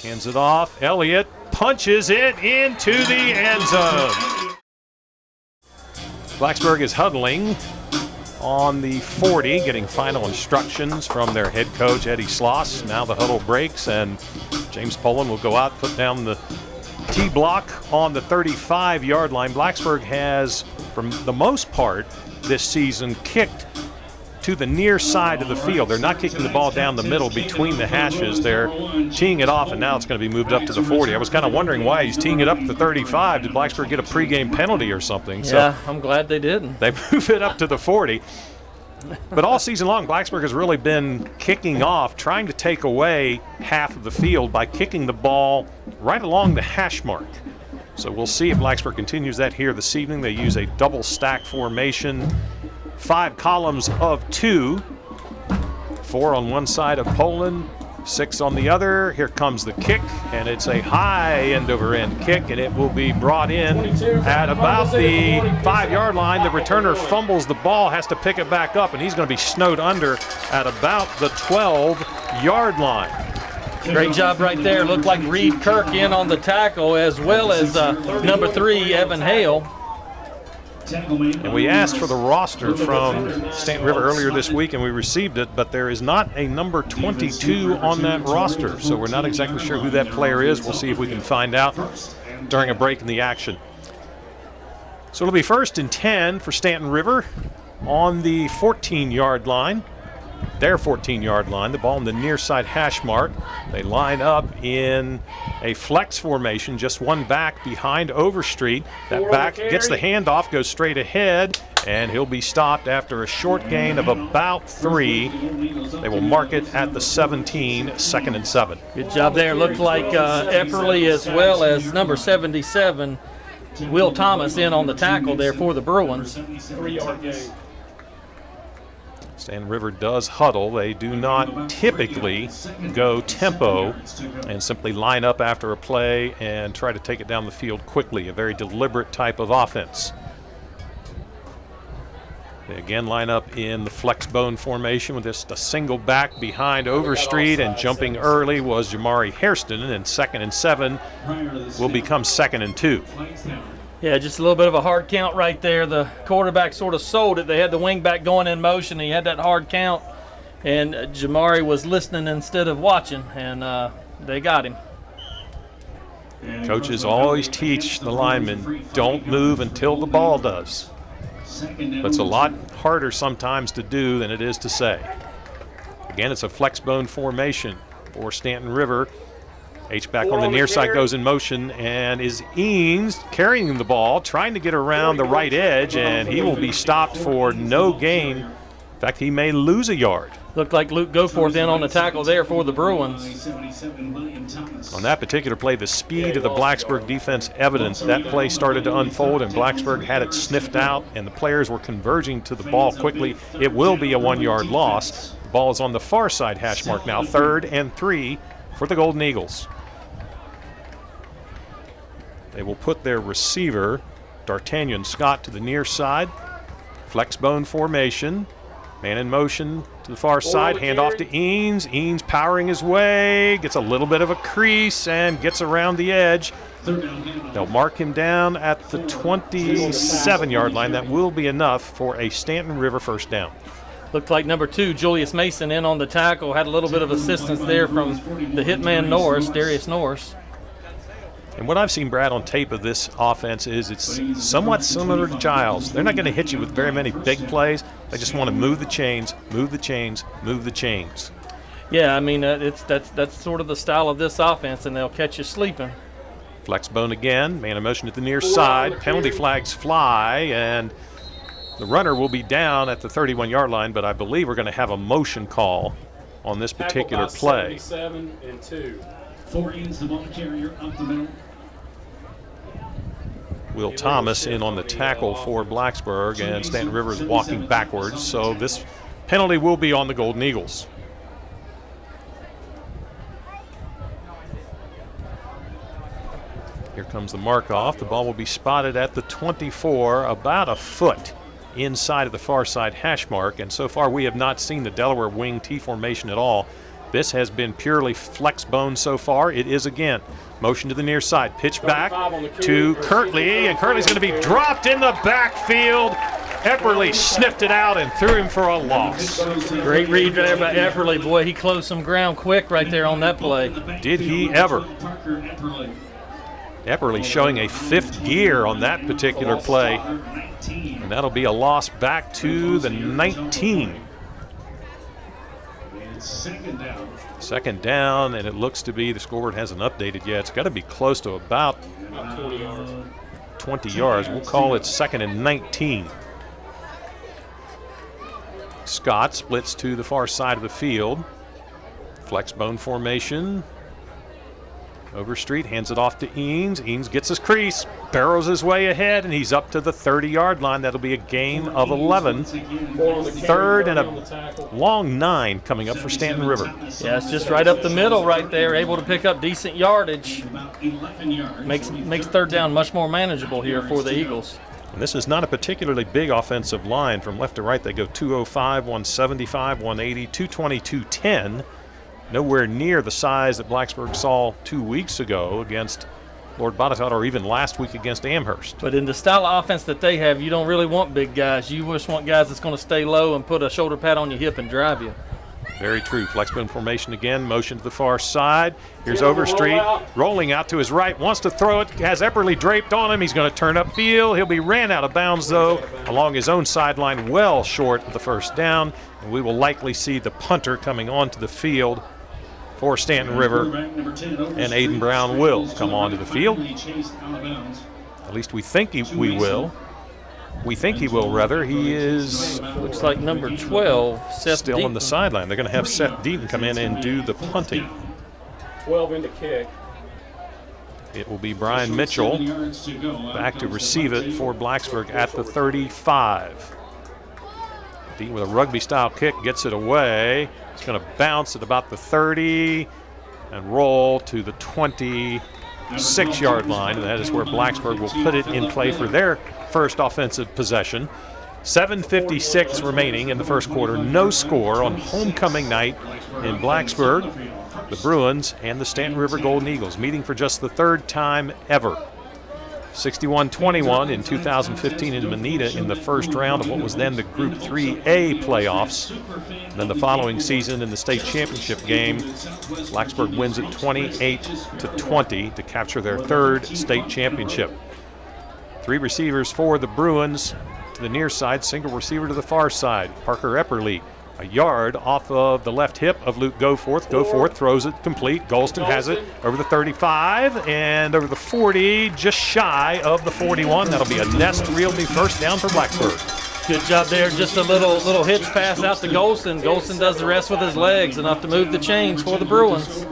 Hands it off. Elliott punches it into the end zone. Blacksburg is huddling on the 40, getting final instructions from their head coach, Eddie Sloss. Now the huddle breaks, and James Poland will go out, put down the T block on the 35-yard line. Blacksburg has, for the most part this season, kicked to the near side of the field. They're not kicking the ball down the middle between the hashes. They're teeing it off, and now it's going to be moved up to the 40. I was kind of wondering why he's teeing it up to the 35. Did Blacksburg get a pregame penalty or something? Yeah, so I'm glad they didn't. They move it up to the 40. But all season long, Blacksburg has really been kicking off, trying to take away half of the field by kicking the ball right along the hash mark. So we'll see if Blacksburg continues that here this evening. They use a double stack formation. 5 columns of 2, 4 on one side of Poland, 6 on the other. Here comes the kick, and it's a high end-over-end kick, and it will be brought in at about the 5-yard line. The returner fumbles the ball, has to pick it back up, and he's going to be snowed under at about the 12-yard line. Great job right there. Looked like Reed Kirk in on the tackle, as well as number 3, Evan Hale. And we asked for the roster from Staunton River earlier this week, and we received it, but there is not a number 22 on that roster, so we're not exactly sure who that player is. We'll see if we can find out during a break in the action. So it'll be 1st and 10 for Staunton River on the 14-yard line. Their 14-yard line, the ball on the near side hash mark. They line up in a flex formation, just one back behind Overstreet. That back gets the handoff, goes straight ahead, and he'll be stopped after a short gain of about 3. They will mark it at the 17, 2nd and 7. Good job there. Looked like Epperly as well as number 77, Will Thomas, in on the tackle there for the Bruins. 3-yard gain. Staunton River does huddle. They do not typically go tempo and simply line up after a play and try to take it down the field quickly. A very deliberate type of offense. They again line up in the flex bone formation with just a single back behind Overstreet, and jumping early was Jamari Hairston, and 2nd and 7 will become 2nd and 2. Yeah, just a little bit of a hard count right there. The quarterback sort of sold it. They had the wing back going in motion. He had that hard count, and Jamari was listening instead of watching, and they got him. Coaches always teach the linemen, don't move until the ball does. But it's a lot harder sometimes to do than it is to say. Again, it's a flex bone formation for Staunton River. H-back on the near side goes in motion, and is Eanes carrying the ball, trying to get around the right edge, and he will be stopped for no gain. In fact, he may lose a yard. Looked like Luke Goforth in on the tackle there for the Bruins. On that particular play, the speed of the Blacksburg defense evident. That play started to unfold, and Blacksburg had it sniffed out, and the players were converging to the ball quickly. It will be a 1-yard loss. The ball is on the far side hash mark now, 3rd and 3 for the Golden Eagles. They will put their receiver, D'Artagnan Scott, to the near side. Flex bone formation. Man in motion to the far side. Hand off to Eanes. Eanes powering his way. Gets a little bit of a crease and gets around the edge. They'll mark him down at the 27-yard line. That will be enough for a Staunton River 1st down. Looked like number 2, Julius Mason, in on the tackle. Had a little bit of assistance there from the hitman Norris, Darius Norris. And what I've seen, Brad, on tape of this offense is it's somewhat similar to Giles. They're not going to hit you with very many big plays. They just want to move the chains, move the chains, move the chains. Yeah, I mean, that's sort of the style of this offense, and they'll catch you sleeping. Flex bone again, man in motion at the near side. Penalty flags fly, and the runner will be down at the 31-yard line, but I believe we're going to have a motion call on this particular play. 77 and 2. 4 ends the ball carrier up the middle. Will Thomas in on the tackle for Blacksburg, and Staunton River is walking backwards, so this penalty will be on the Golden Eagles. Here comes the mark off. The ball will be spotted at the 24, about a foot inside of the far side hash mark, and so far we have not seen the Delaware wing T formation at all. This has been purely flex bone so far. It is again. Motion to the near side. Pitch back to Kirtley, and Kirtley's going to be dropped in the backfield. Epperly sniffed it out and threw him for a loss. Great read there by Epperly. Boy, he closed some ground quick right there on that play. Did he ever? Epperly showing a 5th gear on that particular play. And that'll be a loss back to the 19. Second down, and it looks to be, the scoreboard hasn't updated yet. It's got to be close to about 20 yards. We'll call it 2nd and 19. Scott splits to the far side of the field. Flex bone formation. Overstreet hands it off to Eanes. Eanes gets his crease, barrels his way ahead, and he's up to the 30-yard line. That'll be a gain of 11. 3rd and a long 9 coming up for Staunton River. Yeah, it's just right up the middle right there, able to pick up decent yardage. Makes 3rd down much more manageable here for the Eagles. And this is not a particularly big offensive line. From left to right, they go 205, 175, 180, 220, 210. Nowhere near the size that Blacksburg saw 2 weeks ago against Lord Botetourt, or even last week against Amherst. But in the style of offense that they have, you don't really want big guys. You just want guys that's going to stay low and put a shoulder pad on your hip and drive you. Very true. Flexbone formation again. Motion to the far side. Here's Overstreet rolling out to his right. Wants to throw it. Has Epperly draped on him. He's going to turn upfield. He'll be ran out of bounds, though, along his own sideline, well short of the 1st down. And we will likely see the punter coming onto the field for Staunton River, and Aiden Brown will come onto the field. At least we think we will. We think he will, rather. He is, looks like number 12, Seth still Deaton on the sideline. They're going to have Seth Deaton come in and do the punting. 12 into kick. It will be Brian Mitchell back to receive it for Blacksburg at the 35. Deaton with a rugby-style kick gets it away. It's going to bounce at about the 30 and roll to the 26-yard line, and that is where Blacksburg will put it in play for their first offensive possession. 7:56 remaining in the first quarter. No score on homecoming night in Blacksburg. The Bruins and the Staunton River Golden Eagles meeting for just the 3rd time ever. 61-21 in 2015 in Manita in the first round of what was then the Group 3A playoffs. And then the following season in the state championship game, Blacksburg wins it 28-20 to capture their 3rd state championship. 3 receivers for the Bruins to the near side, single receiver to the far side. Parker Epperly, a yard off of the left hip of Luke Goforth. Goforth throws it complete. Golston has it over the 35 and over the 40, just shy of the 41. That'll be a Nest Realty 1st down for Blacksburg. Good job there. Just a little hitch pass out to Golston. Golston does the rest with his legs, enough to move the chains for the Bruins.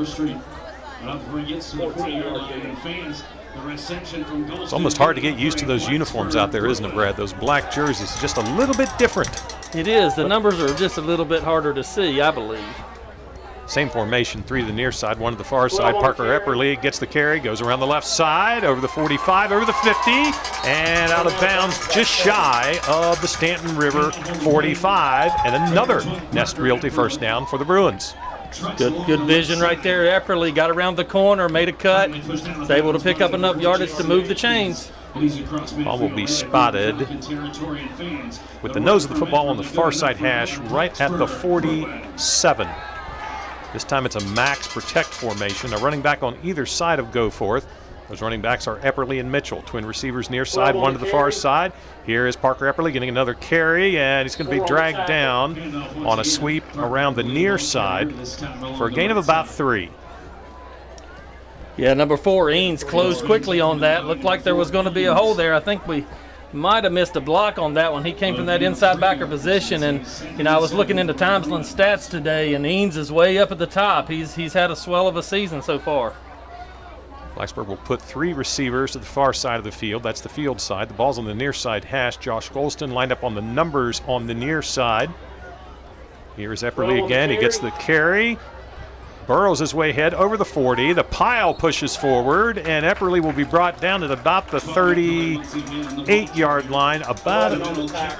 It's almost hard to get used to those uniforms out there, isn't it, Brad? Those black jerseys, just a little bit different. It is. The numbers are just a little bit harder to see, I believe. Same formation, 3 to the near side, 1 to the far side. Parker Epperly gets the carry, goes around the left side, over the 45, over the 50, and out of bounds just shy of the Staunton River 45, and another Nest Realty 1st down for the Bruins. Good vision right there. Epperly got around the corner, made a cut, was able to pick up enough yardage to move the chains. Ball will be spotted with the nose of the football on the far side hash right at the 47. This time it's a max protect formation. A running back on either side of Goforth. Those running backs are Epperly and Mitchell. Twin receivers near side, 1 to the far side. Here is Parker Epperly getting another carry, and he's going to be dragged down on a sweep around the near side for a gain of about 3. Yeah, number 4, Eanes, closed quickly on that. Looked like there was going to be a hole there. I think we might have missed a block on that one. He came from that inside backer position, and I was looking into Timesland's stats today, and Eanes is way up at the top. He's had a swell of a season so far. Blacksburg will put 3 receivers to the far side of the field. That's the field side. The ball's on the near side hash. Josh Golston lined up on the numbers on the near side. Here's Epperly again. He gets the carry. Burrows his way ahead over the 40. The pile pushes forward, and Epperly will be brought down at about the 38-yard line, about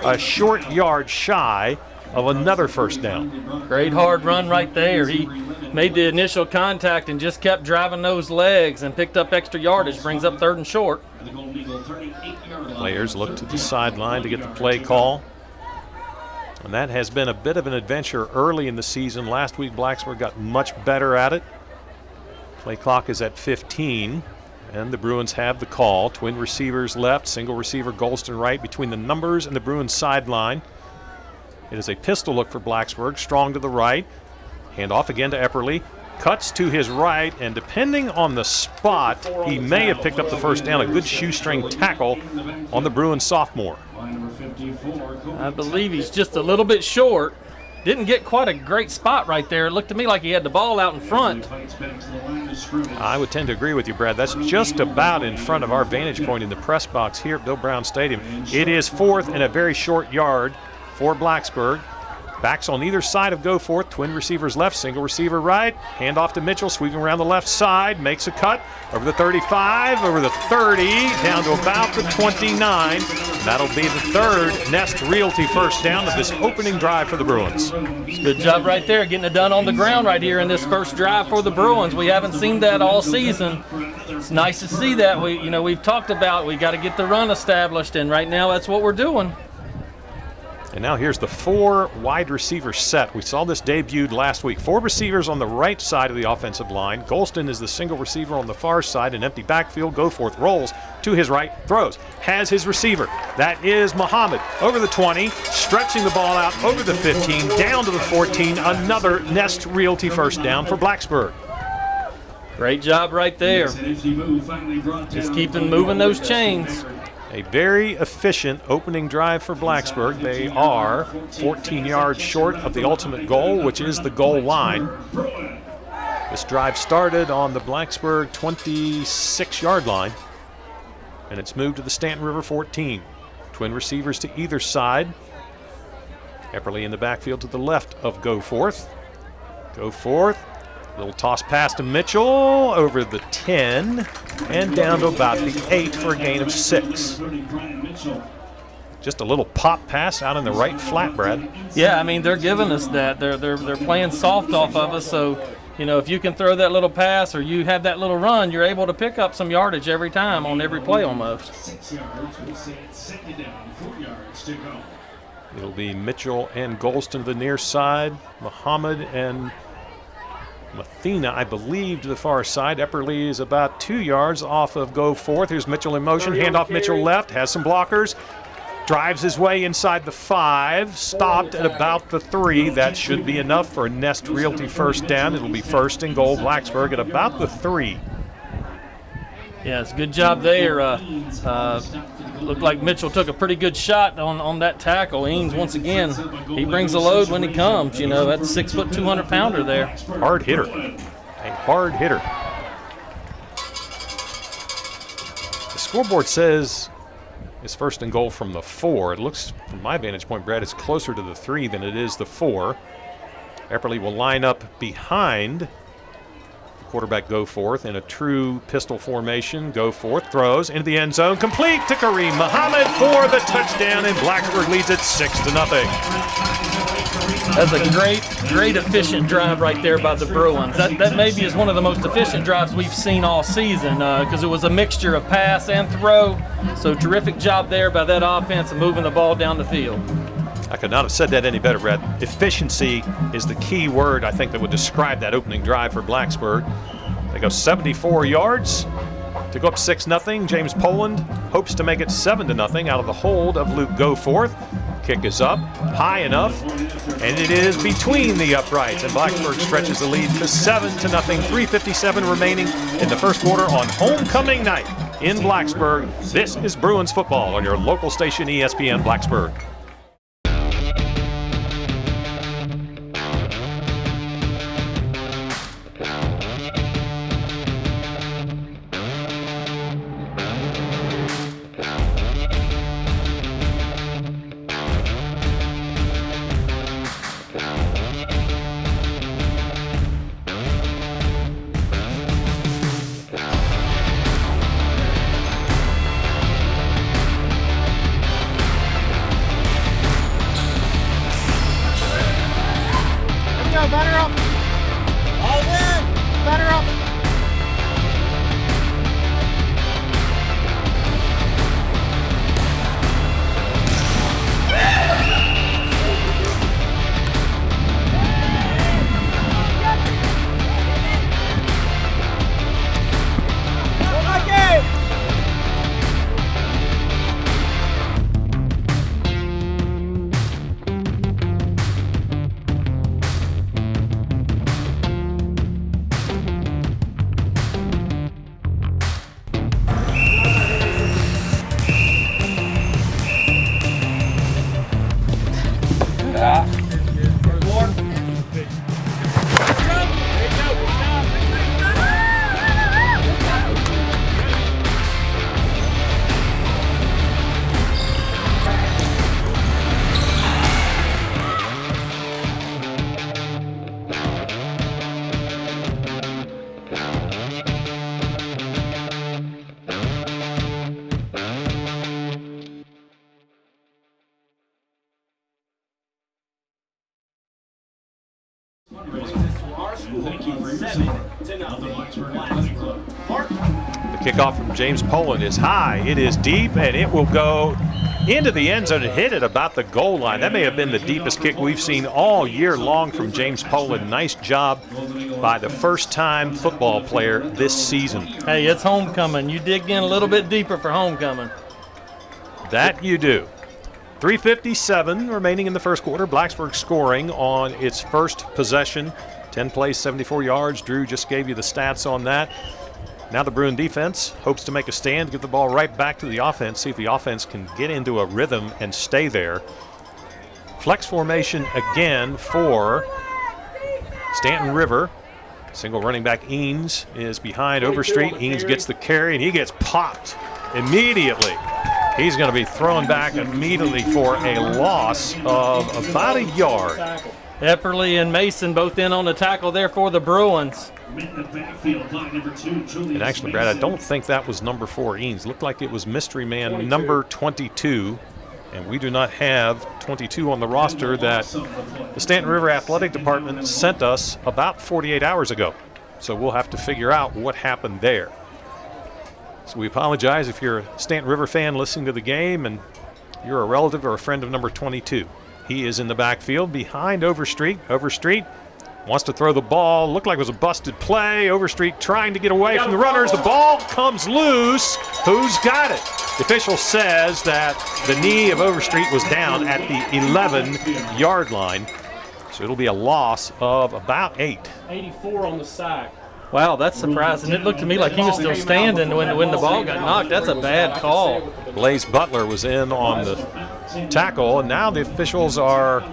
a short yard shy of another first down. Great hard run right there. He made the initial contact and just kept driving those legs and picked up extra yardage. Brings up 3rd and short. Players look to the sideline to get the play call. And that has been a bit of an adventure early in the season. Last week, Blacksburg got much better at it. Play clock is at 15, and the Bruins have the call. Twin receivers left, single receiver Golston right between the numbers and the Bruins sideline. It is a pistol look for Blacksburg, strong to the right. Hand off again to Epperly. Cuts to his right, and depending on the spot, he may have picked up the first down. A good shoestring tackle on the Bruins sophomore. I believe he's just a little bit short. Didn't get quite a great spot right there. It looked to me like he had the ball out in front. I would tend to agree with you, Brad. That's just about in front of our vantage point in the press box here at Bill Brown Stadium. It is 4th and a very short yard for Blacksburg. Backs on either side of go forth. Twin receivers left, single receiver right. Hand off to Mitchell, sweeping around the left side. Makes a cut over the 35, over the 30, down to about the 29. That'll be the 3rd Nest Realty first down of this opening drive for the Bruins. Good job right there, getting it done on the ground right here in this first drive for the Bruins. We haven't seen that all season. It's nice to see that. We've talked about we got to get the run established, and right now that's what we're doing. And now here's the 4 wide receiver set. We saw this debuted last week. 4 receivers on the right side of the offensive line. Golston is the single receiver on the far side. An empty backfield. Goforth rolls to his right, throws. Has his receiver. That is Muhammad. Over the 20, stretching the ball out over the 15, down to the 14. Another Nest Realty first down for Blacksburg. Great job right there. Just keeping moving those chains. A very efficient opening drive for Blacksburg. They are 14 yards short of the ultimate goal, which is the goal line. This drive started on the Blacksburg 26-yard line, and it's moved to the Staunton River 14. Twin receivers to either side. Epperly in the backfield to the left of Goforth. Goforth. Little toss pass to Mitchell over the 10 and down to about the 8 for a gain of 6. Just a little pop pass out in the right flat, Brad. Yeah, I mean, they're giving us that. They're playing soft off of us, so if you can throw that little pass or you have that little run, you're able to pick up some yardage every time on every play almost. 6 yards. We'll say it's 2nd down, 4 yards to go. It'll be Mitchell and Golston to the near side. Muhammad and Mathena, I believe, to the far side. Epperly is about 2 yards off of Goforth. Here's Mitchell in motion. Handoff Mitchell left. Has some blockers. Drives his way inside the 5. Stopped at about the 3. That should be enough for a Nest Realty first down. It'll be 1st and goal. Blacksburg at about the 3. Yeah, it's a good job there. Looked like Mitchell took a pretty good shot on that tackle. Eanes, once again, he brings the load when he comes. That's 6 foot 200-pounder there. Hard hitter. A hard hitter. The scoreboard says it's 1st and goal from the 4. It looks, from my vantage point, Brad, it's closer to the 3 than it is the 4. Epperly will line up behind quarterback Goforth in a true pistol formation. Goforth throws into the end zone, complete to Kareem Muhammad for the touchdown, and Blacksburg leads it 6-0. That's a great efficient drive right there by the Bruins. That maybe is one of the most efficient drives we've seen all season because it was a mixture of pass and throw. So terrific job there by that offense of moving the ball down the field. I could not have said that any better, Brad. Efficiency is the key word, I think, that would describe that opening drive for Blacksburg. They go 74 yards to go up 6-0. James Poland hopes to make it 7-0 out of the hold of Luke Goforth. Kick is up, high enough, and it is between the uprights. And Blacksburg stretches the lead to 7-0. 3:57 remaining in the first quarter on homecoming night in Blacksburg. This is Bruins football on your local station ESPN Blacksburg. Kickoff from James Poland is high. It is deep, and it will go into the end zone and hit it about the goal line. That may have been the deepest kick we've seen all year long from James Poland. Nice job by the first-time football player this season. Hey, it's homecoming. You dig in a little bit deeper for homecoming. That you do. 3:57 remaining in the first quarter. Blacksburg scoring on its first possession. 10 plays, 74 yards. Drew just gave you the stats on that. Now the Bruin defense hopes to make a stand, give the ball right back to the offense, see if the offense can get into a rhythm and stay there. Flex formation again for Staunton River. Single running back Eanes is behind Overstreet. Eanes gets the carry, and he gets popped immediately. He's going to be thrown back immediately for a loss of about a yard. Epperly and Mason both in on the tackle there for the Bruins. And actually, Brad, I don't think that was number 4 Eanes. Looked like it was mystery man number 22. And we do not have 22 on the roster that the Staunton River Athletic Department sent us about 48 hours ago. So we'll have to figure out what happened there. So we apologize if you're a Staunton River fan listening to the game and you're a relative or a friend of number 22. He is in the backfield behind Overstreet. Overstreet wants to throw the ball. Looked like it was a busted play. Overstreet trying to get away from the runners. The ball comes loose. Who's got it? The official says that the knee of Overstreet was down at the 11-yard line. So it'll be a loss of about 8. 84 on the sack. Wow, that's surprising. It looked to me like he was still standing when the ball got knocked. That's a bad call. Blaze Butler was in on the tackle, and now the officials are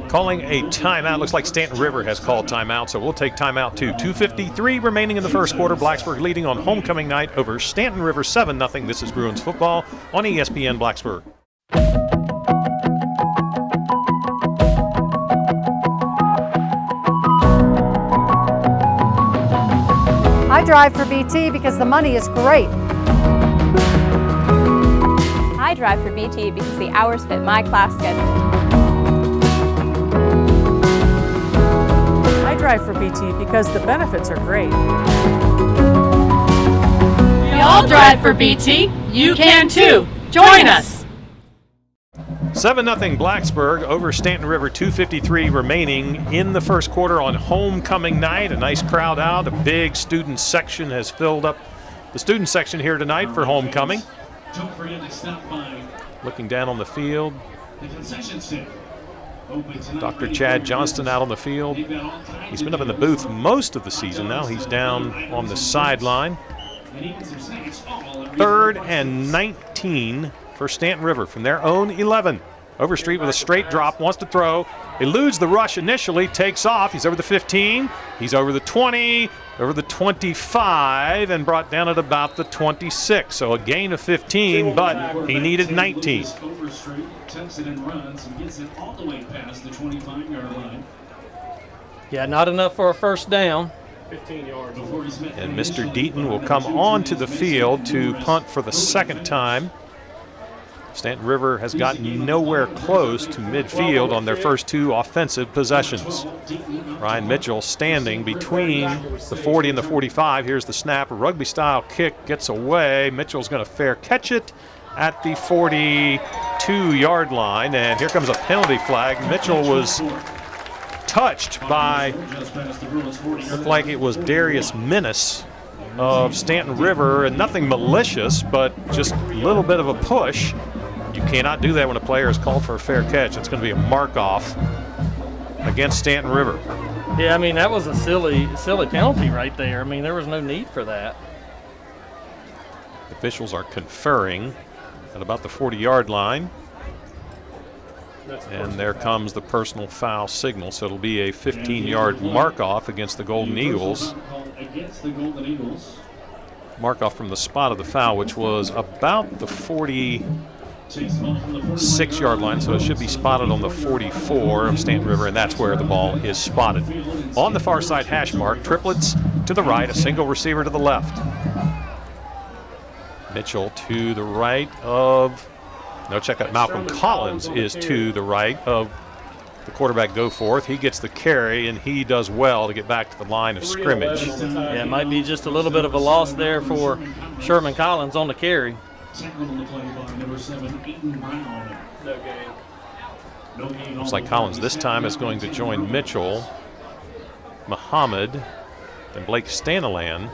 calling a timeout. Looks like Staunton River has called timeout, so we'll take timeout too. 2:53 remaining in the first quarter. Blacksburg leading on homecoming night over Staunton River 7-0. This is Bruins football on ESPN Blacksburg. I drive for BT because the money is great. I drive for BT because the hours fit my class schedule. I drive for BT because the benefits are great. We all drive for BT. You can too. Join us. 7-0 Blacksburg over Staunton River. 2:53 remaining in the first quarter on homecoming night. A nice crowd out. A big student section has filled up the student section here tonight for homecoming. Don't forget to stop by Looking down on the field, the concession stand. Dr. Chad Johnston out on the field. He's been up in the booth most of the season. Now he's down on the sideline. 3rd and 19 for Staunton River from their own 11. Overstreet with a straight drop, wants to throw, eludes the rush initially, takes off. He's over the 15, he's over the 20, over the 25, and brought down at about the 26. So a gain of 15, but he needed 19. Overstreet tucks it and runs and gets it all the way past the 25-yard line. Yeah, not enough for a first down. 15 yards. And Mr. Deaton will come onto the field to punt for the second time. Staunton River has gotten nowhere close to midfield on their first 2 offensive possessions. Ryan Mitchell standing between the 40 and the 45. Here's the snap. A rugby-style kick gets away. Mitchell's going to fair catch it at the 42-yard line. And here comes a penalty flag. Mitchell was touched by, looked like it was Darius Minnis of Staunton River, and nothing malicious, but just a little bit of a push. You cannot do that when a player is called for a fair catch. It's going to be a mark-off against Staunton River. Yeah, I mean, that was a silly penalty right there. I mean, there was no need for that. Officials are conferring at about the 40-yard line. And there comes the personal foul signal. So it'll be a 15-yard mark-off against the Golden Eagles. Mark-off from the spot of the foul, which was about the 46-yard line. So it should be spotted on the 44 of Staunton River, and that's where the ball is spotted. On the far side hash mark, triplets to the right, a single receiver to the left. Mitchell to the right of, no, check that, Malcolm Collins is to the right of the quarterback Goforth. He gets the carry, and he does well to get back to the line of scrimmage. Yeah, it might be just a little bit of a loss there for Sherman Collins on the carry. Tackled on the play by number 7, Aiden Brown. No gain. No gain. Looks like Collins this time is going to join Mitchell, Muhammad, and Blake Stanilan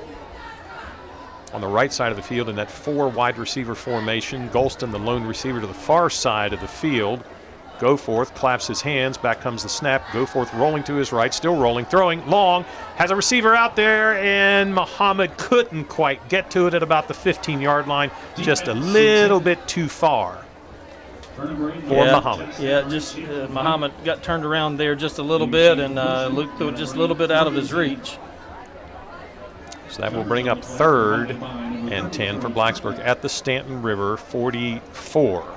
on the right side of the field in that 4 wide receiver formation. Golston, the lone receiver, to the far side of the field. Goforth claps his hands. Back comes the snap. Goforth rolling to his right, still rolling, throwing long. Has a receiver out there, and Muhammad couldn't quite get to it at about the 15-yard line. Just a little bit too far for Muhammad. Yeah, just Muhammad got turned around there just a little bit, and Luke threw it just a little bit out of his reach. So that will bring up 3rd and 10 for Blacksburg at the Staunton River 44.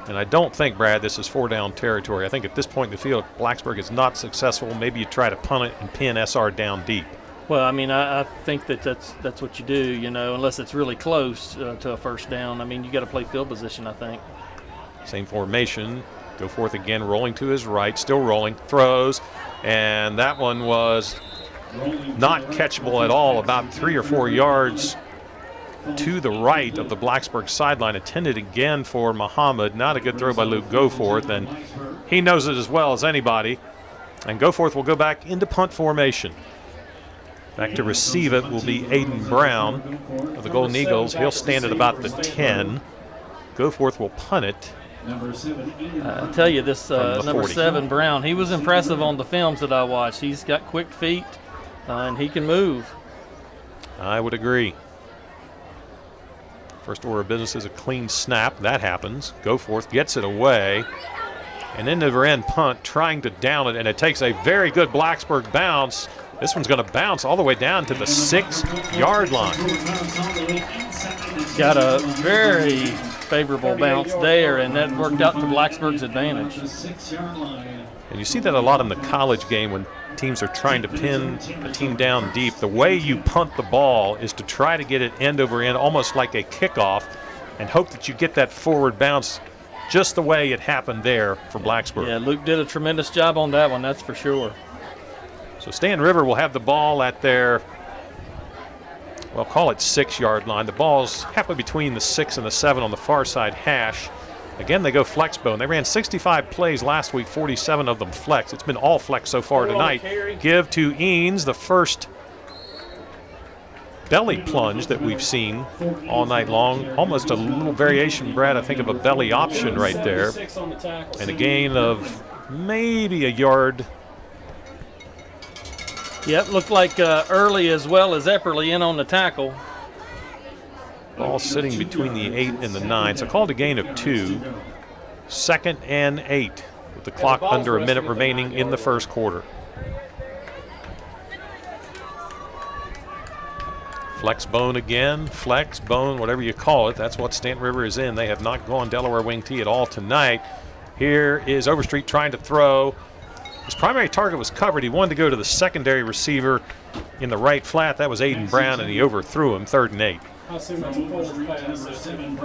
And I don't think, Brad, this is 4-down territory. I think at this point in the field, if Blacksburg is not successful, maybe you try to punt it and pin SR down deep. Well, I mean, I think that's what you do, you know, unless it's really close to a first down. I mean, you got to play field position, I think. Same formation. Goforth again, rolling to his right, still rolling, throws, and that one was not catchable at all, about 3 or 4 yards to the right of the Blacksburg sideline. Intended again for Muhammad. Not a good throw by Luke Goforth, and he knows it as well as anybody. And Goforth will go back into punt formation. Back to receive it will be Aiden Brown of the Golden Eagles. He'll stand at about the 10. Goforth will punt it. I tell you, this number 40. 7, Brown, he was impressive on the films that I watched. He's got quick feet, and he can move. I would agree. First order of business is a clean snap. That happens. Goforth gets it away. An end-over-end punt, trying to down it, and it takes a very good Blacksburg bounce. This one's going to bounce all the way down to the 6-yard line. Got a very favorable bounce there, and that worked out to Blacksburg's advantage. And you see that a lot in the college game when teams are trying to pin a team down deep. The way you punt the ball is to try to get it end over end, almost like a kickoff, and hope that you get that forward bounce just the way it happened there for Blacksburg. Yeah, Luke did a tremendous job on that one, that's for sure. So Staunton River will have the ball at their, well, call it 6-yard line. The ball's halfway between the 6 and the 7 on the far side hash. Again, they go flex bone. They ran 65 plays last week, 47 of them flex. It's been all flex so far tonight. Give to Eanes, the first belly plunge that we've seen all night long. Almost a little variation, Brad, I think, of a belly option right there. And a gain of maybe a yard. Yep, looked like Early as well as Epperly in on the tackle. Ball sitting between the 8 and the 9. So called a gain of 2. 2nd and 8 with the clock under a minute remaining in the first quarter. Flex bone again, flex bone, whatever you call it. That's what Staunton River is in. They have not gone Delaware wing tee at all tonight. Here is Overstreet trying to throw. His primary target was covered. He wanted to go to the secondary receiver in the right flat. That was Aiden Brown, and he overthrew him. 3rd and 8.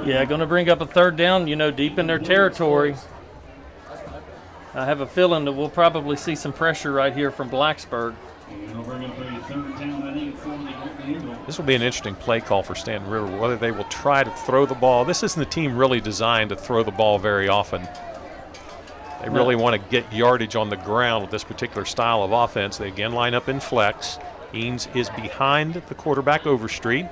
Yeah, going to bring up a 3rd down, you know, deep in their territory. I have a feeling that we'll probably see some pressure right here from Blacksburg. This will be an interesting play call for Staunton River, whether they will try to throw the ball. This isn't a team really designed to throw the ball very often. They really want to get yardage on the ground with this particular style of offense. They again line up in flex. Eanes is behind the quarterback, Overstreet.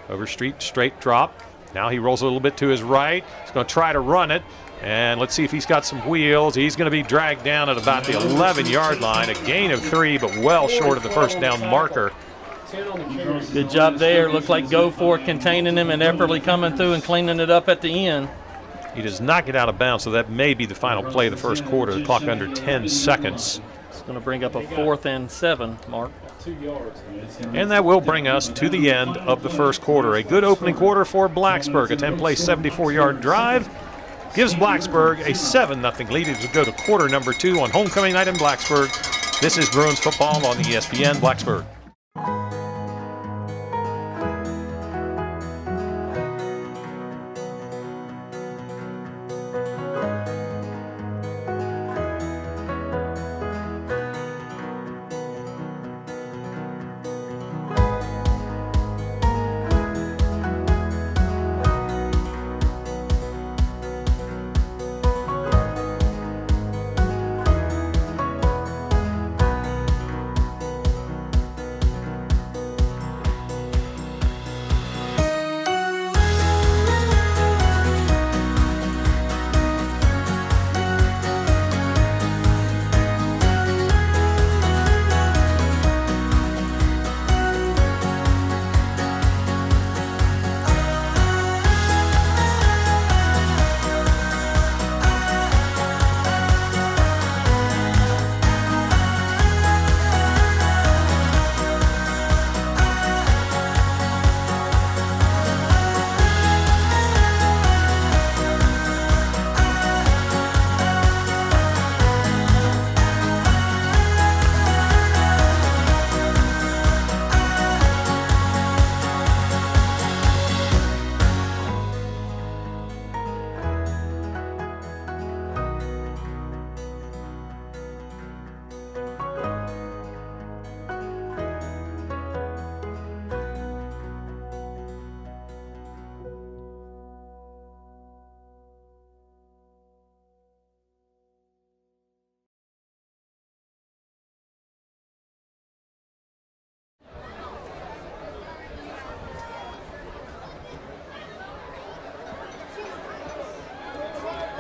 Overstreet, straight drop. Now he rolls a little bit to his right. He's going to try to run it. And let's see if he's got some wheels. He's going to be dragged down at about the 11-yard line. A gain of 3, but well short of the first down marker. Good job there. Looked like Goforth containing him and Epperly coming through and cleaning it up at the end. He does not get out of bounds, so that may be the final play of the first quarter. The clock under 10 seconds. It's going to bring up a 4th and 7, Mark. 2 yards. And that will bring us to the end of the first quarter. A good opening quarter for Blacksburg. A 10-play, 74-yard drive gives Blacksburg a 7-0 lead as we go to quarter number 2 on homecoming night in Blacksburg. This is Bruins football on ESPN Blacksburg.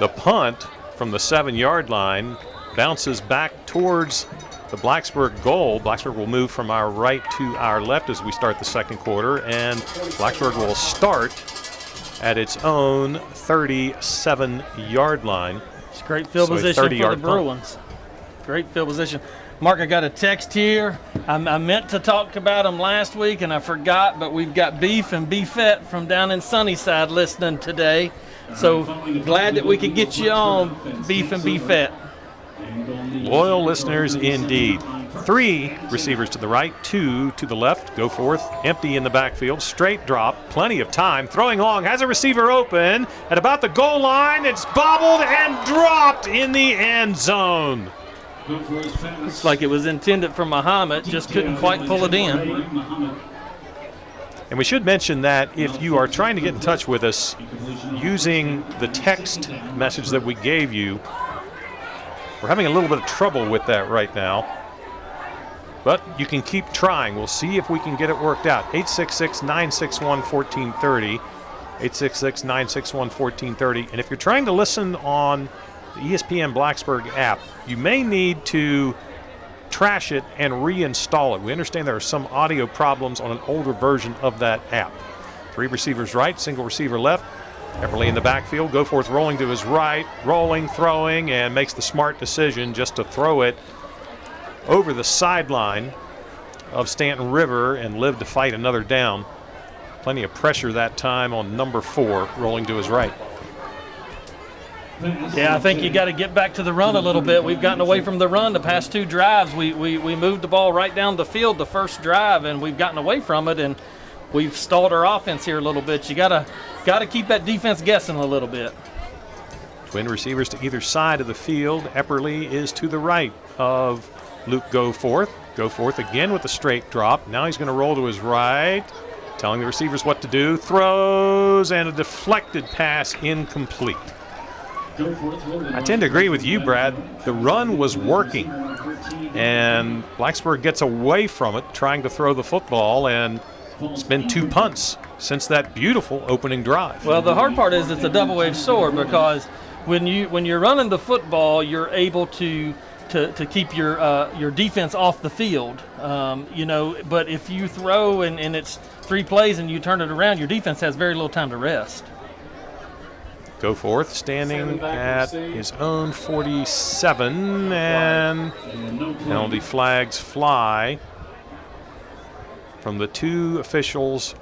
The punt from the 7-yard line bounces back towards the Blacksburg goal. Blacksburg will move from our right to our left as we start the second quarter, and Blacksburg will start at its own 37-yard line. It's great field position for the Bruins. Great field position. Mark, I got a text here. I meant to talk about them last week and I forgot, but we've got Beef and Beefette from down in Sunnyside listening today. So glad that we could get you on, Beef and Beefette. Loyal listeners indeed. 3 receivers to the right, 2 to the left. Go forth, empty in the backfield, straight drop, plenty of time. Throwing long, has a receiver open at about the goal line. It's bobbled and dropped in the end zone. Looks like it was intended for Muhammad, just couldn't quite pull it in. And we should mention that if you are trying to get in touch with us using the text message that we gave you, we're having a little bit of trouble with that right now. But you can keep trying. We'll see if we can get it worked out. 866-961-1430. 866-961-1430. And if you're trying to listen on the ESPN Blacksburg app, you may need to trash it and reinstall it. We understand there are some audio problems on an older version of that app. 3 receivers right, single receiver left. Everly in the backfield. Goforth rolling to his right, rolling, throwing, and makes the smart decision just to throw it over the sideline of Staunton River and live to fight another down. Plenty of pressure that time on number 4, rolling to his right. Yeah, I think you got to get back to the run a little bit. We've gotten away from the run the past 2 drives. We moved the ball right down the field the first drive, and we've gotten away from it, and we've stalled our offense here a little bit. You got to keep that defense guessing a little bit. Twin receivers to either side of the field. Epperly is to the right of Luke Goforth. Goforth again with a straight drop. Now he's going to roll to his right, telling the receivers what to do. Throws, and a deflected pass incomplete. I tend to agree with you, Brad. The run was working, and Blacksburg gets away from it, trying to throw the football, and it's been 2 punts since that beautiful opening drive. Well, the hard part is it's a double-edged sword, because when you're running the football, you're able to keep your defense off the field, But if you throw and it's 3 plays and you turn it around, your defense has very little time to rest. Goforth standing at his own 47, and penalty flags fly from the 2 officials.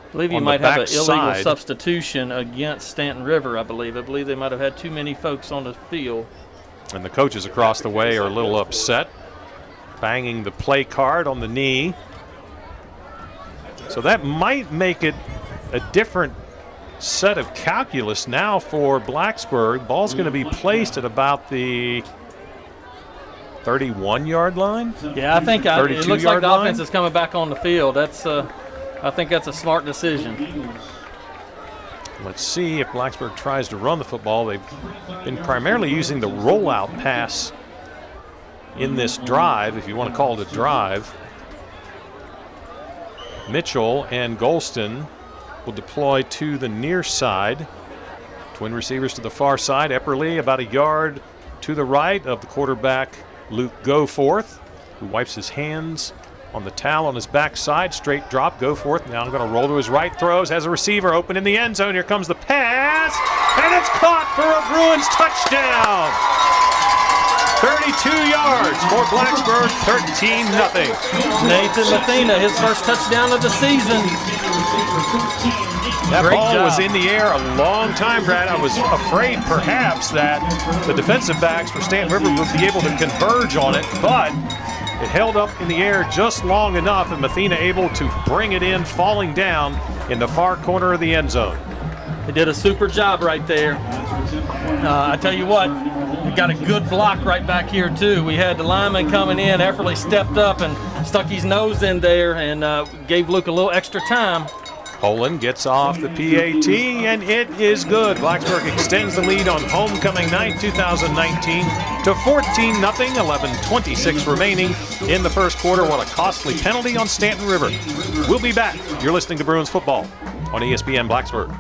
I believe you might have an illegal substitution against Staunton River, I believe. They might have had too many folks on the field. And the coaches across the way are a little upset, banging the play card on the knee. So that might make it a different set of calculus now for Blacksburg. Ball's going to be placed at about the 31-yard line. Yeah, I think it looks like the offense is coming back on the field. I think that's a smart decision. Let's see if Blacksburg tries to run the football. They've been primarily using the rollout pass in this drive, if you want to call it a drive. Mitchell and Golston will deploy to the near side. Twin receivers to the far side. Epperly about a yard to the right of the quarterback, Luke Goforth, who wipes his hands on the towel on his backside. Straight drop. Goforth now going to roll to his right. Throws. Has a receiver open in the end zone. Here comes the pass. And it's caught for a Bruins touchdown. 32 yards for Blacksburg, 13-0. Nathan Mathena, his first touchdown of the season. That ball was in the air a long time, Brad. I was afraid perhaps that the defensive backs for Staunton River would be able to converge on it, but it held up in the air just long enough, and Mathena able to bring it in, falling down in the far corner of the end zone. They did a super job right there. I tell you what, we got a good block right back here too. We had the lineman coming in. Epperly stepped up and stuck his nose in there and gave Luke a little extra time. Poland gets off the PAT, and it is good. Blacksburg extends the lead on homecoming night 2019 to 14-0, 11:26 remaining in the first quarter. What a costly penalty on Staunton River. We'll be back. You're listening to Bruins football on ESPN Blacksburg.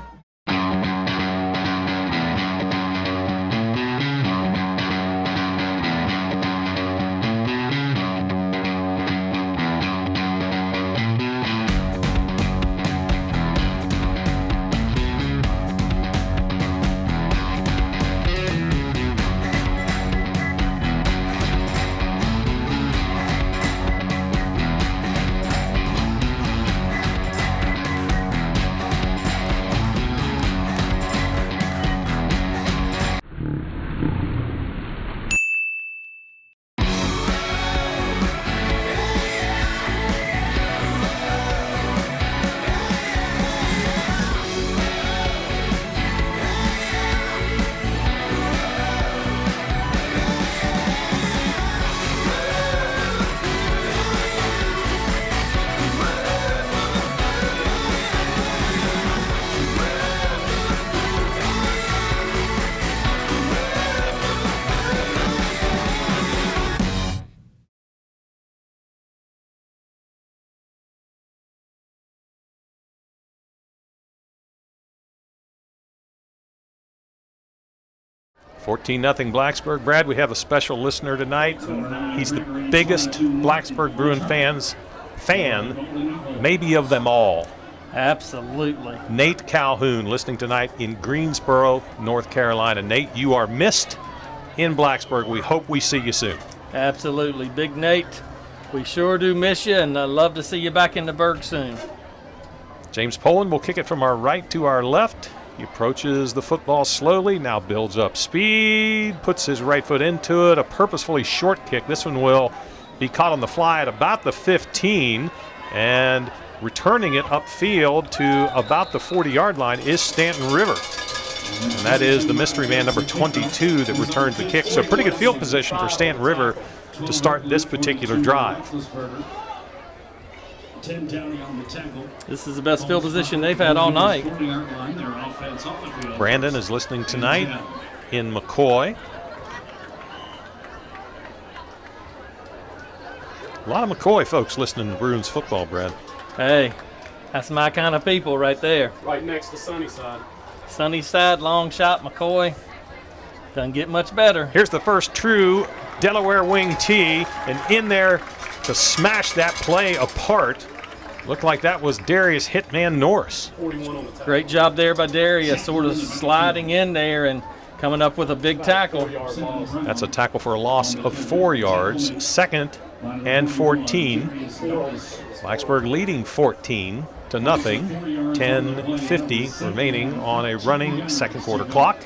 14-0 Blacksburg. Brad, we have a special listener tonight. He's the biggest Blacksburg Bruin fan, maybe of them all. Absolutely. Nate Calhoun listening tonight in Greensboro, North Carolina. Nate, you are missed in Blacksburg. We hope we see you soon. Absolutely. Big Nate, we sure do miss you, and I'd love to see you back in the Berg soon. James Poland will kick it from our right to our left. He approaches the football slowly, now builds up speed, puts his right foot into it, a purposefully short kick. This one will be caught on the fly at about the 15, and returning it upfield to about the 40-yard line is Staunton River. And that is the mystery man, number 22, that returns the kick. So pretty good field position for Staunton River to start this particular drive. This is the best field position they've had all night. Brandon is listening tonight in McCoy. A lot of McCoy folks listening to Bruins football, Brad. Hey, that's my kind of people right there. Right next to Sunnyside. Sunnyside, long shot, McCoy. Doesn't get much better. Here's the first true Delaware wing tee, and in there to smash that play apart. Looked like that was Darius Hitman Norris. 41 on the tackle. Great job there by Darius, sort of sliding in there and coming up with a big tackle. That's a tackle for a loss of 4 yards. 2nd and 14. Blacksburg leading 14-0. 10:50 remaining on a running second quarter clock.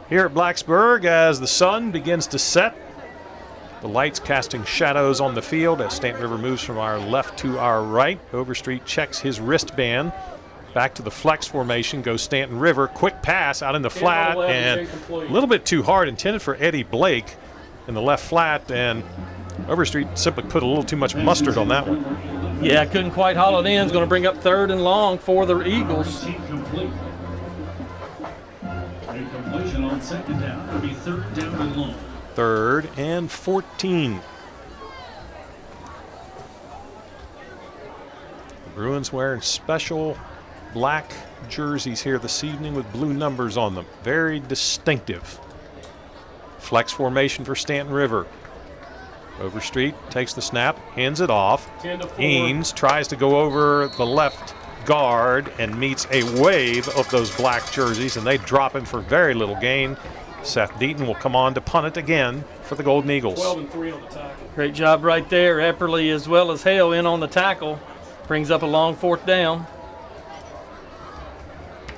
Here at Blacksburg, as the sun begins to set, the lights casting shadows on the field as Staunton River moves from our left to our right. Overstreet checks his wristband. Back to the flex formation goes Staunton River. Quick pass out in the flat, and a little bit too hard, intended for Eddie Blake in the left flat, and Overstreet simply put a little too much mustard on that one. Yeah, couldn't quite haul it in. It's going to bring up 3rd and long for the Eagles. Incompletion on 2nd down. It'll be 3rd down and long. 3rd and 14. The Bruins wearing special black jerseys here this evening with blue numbers on them. Very distinctive. Flex formation for Staunton River. Overstreet takes the snap, hands it off. Eanes tries to go over the left guard and meets a wave of those black jerseys, and they drop him for very little gain. Seth Deaton will come on to punt it again for the Golden Eagles. 12 and 3 on the tackle. Great job right there. Epperly as well as Hale in on the tackle. Brings up a long 4th down.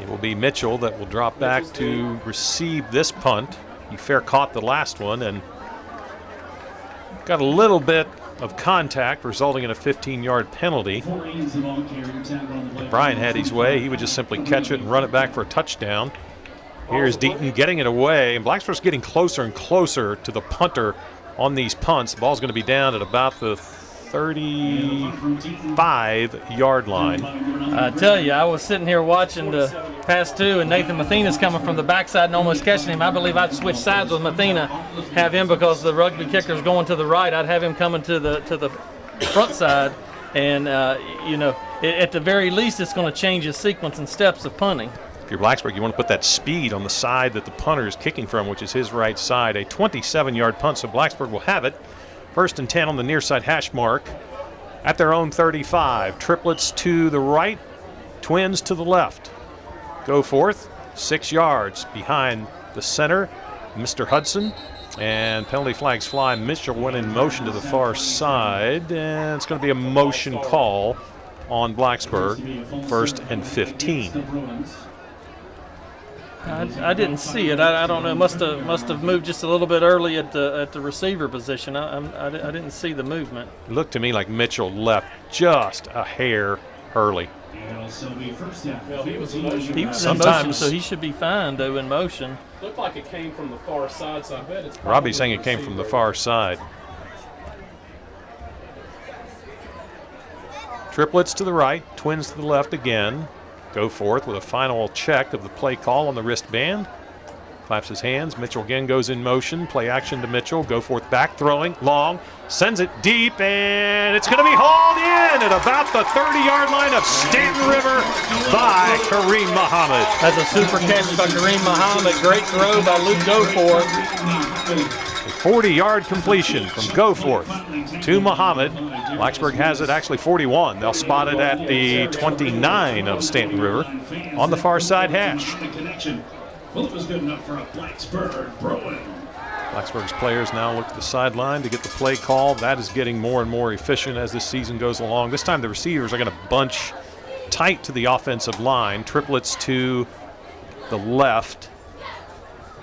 It will be Mitchell that will drop back to receive this punt. He fair caught the last one and got a little bit of contact, resulting in a 15-yard penalty. If Brian had his way, he would just simply catch it and run it back for a touchdown. Here's Deaton getting it away, and Blacksburg's getting closer and closer to the punter on these punts. The ball's going to be down at about the 35-yard line. I tell you, I was sitting here watching the pass 2, and Nathan Mathena's coming from the backside and almost catching him. I believe I'd switch sides with Mathena, have him, because the rugby kicker's going to the right, I'd have him coming to the front side. And, at the very least, it's going to change his sequence and steps of punting. If you're Blacksburg, you want to put that speed on the side that the punter is kicking from, which is his right side. A 27-yard punt, so Blacksburg will have it. 1st and 10 on the near side hash mark at their own 35. Triplets to the right, twins to the left. Go forth, 6 yards behind the center, Mr. Hudson. And penalty flags fly. Mitchell went in motion to the far side, and it's going to be a motion call on Blacksburg. 1st and 15. I didn't see it. I don't know. Must have moved just a little bit early at the receiver position. I didn't see the movement. It looked to me like Mitchell left just a hair early. He was in motion, so he should be fine, though, in motion. Looked like it came from the far side, so I bet it's Robbie's saying it came from the far side. Triplets to the right, twins to the left again. Go forth with a final check of the play call on the wristband. Claps his hands. Mitchell again goes in motion. Play action to Mitchell. Goforth back throwing. Long. Sends it deep, and it's going to be hauled in at about the 30-yard line of Staunton River by Kareem Muhammad. That's a super catch by Kareem Muhammad. Great throw by Luke Goforth. A 40-yard completion from Goforth to Muhammad. Blacksburg has it actually 41. They'll spot it at the 29 of Staunton River on the far side hash. Well, it was good enough for a Blacksburg Bruin. Blacksburg's players now look to the sideline to get the play call. That is getting more and more efficient as this season goes along. This time the receivers are going to bunch tight to the offensive line. Triplets to the left.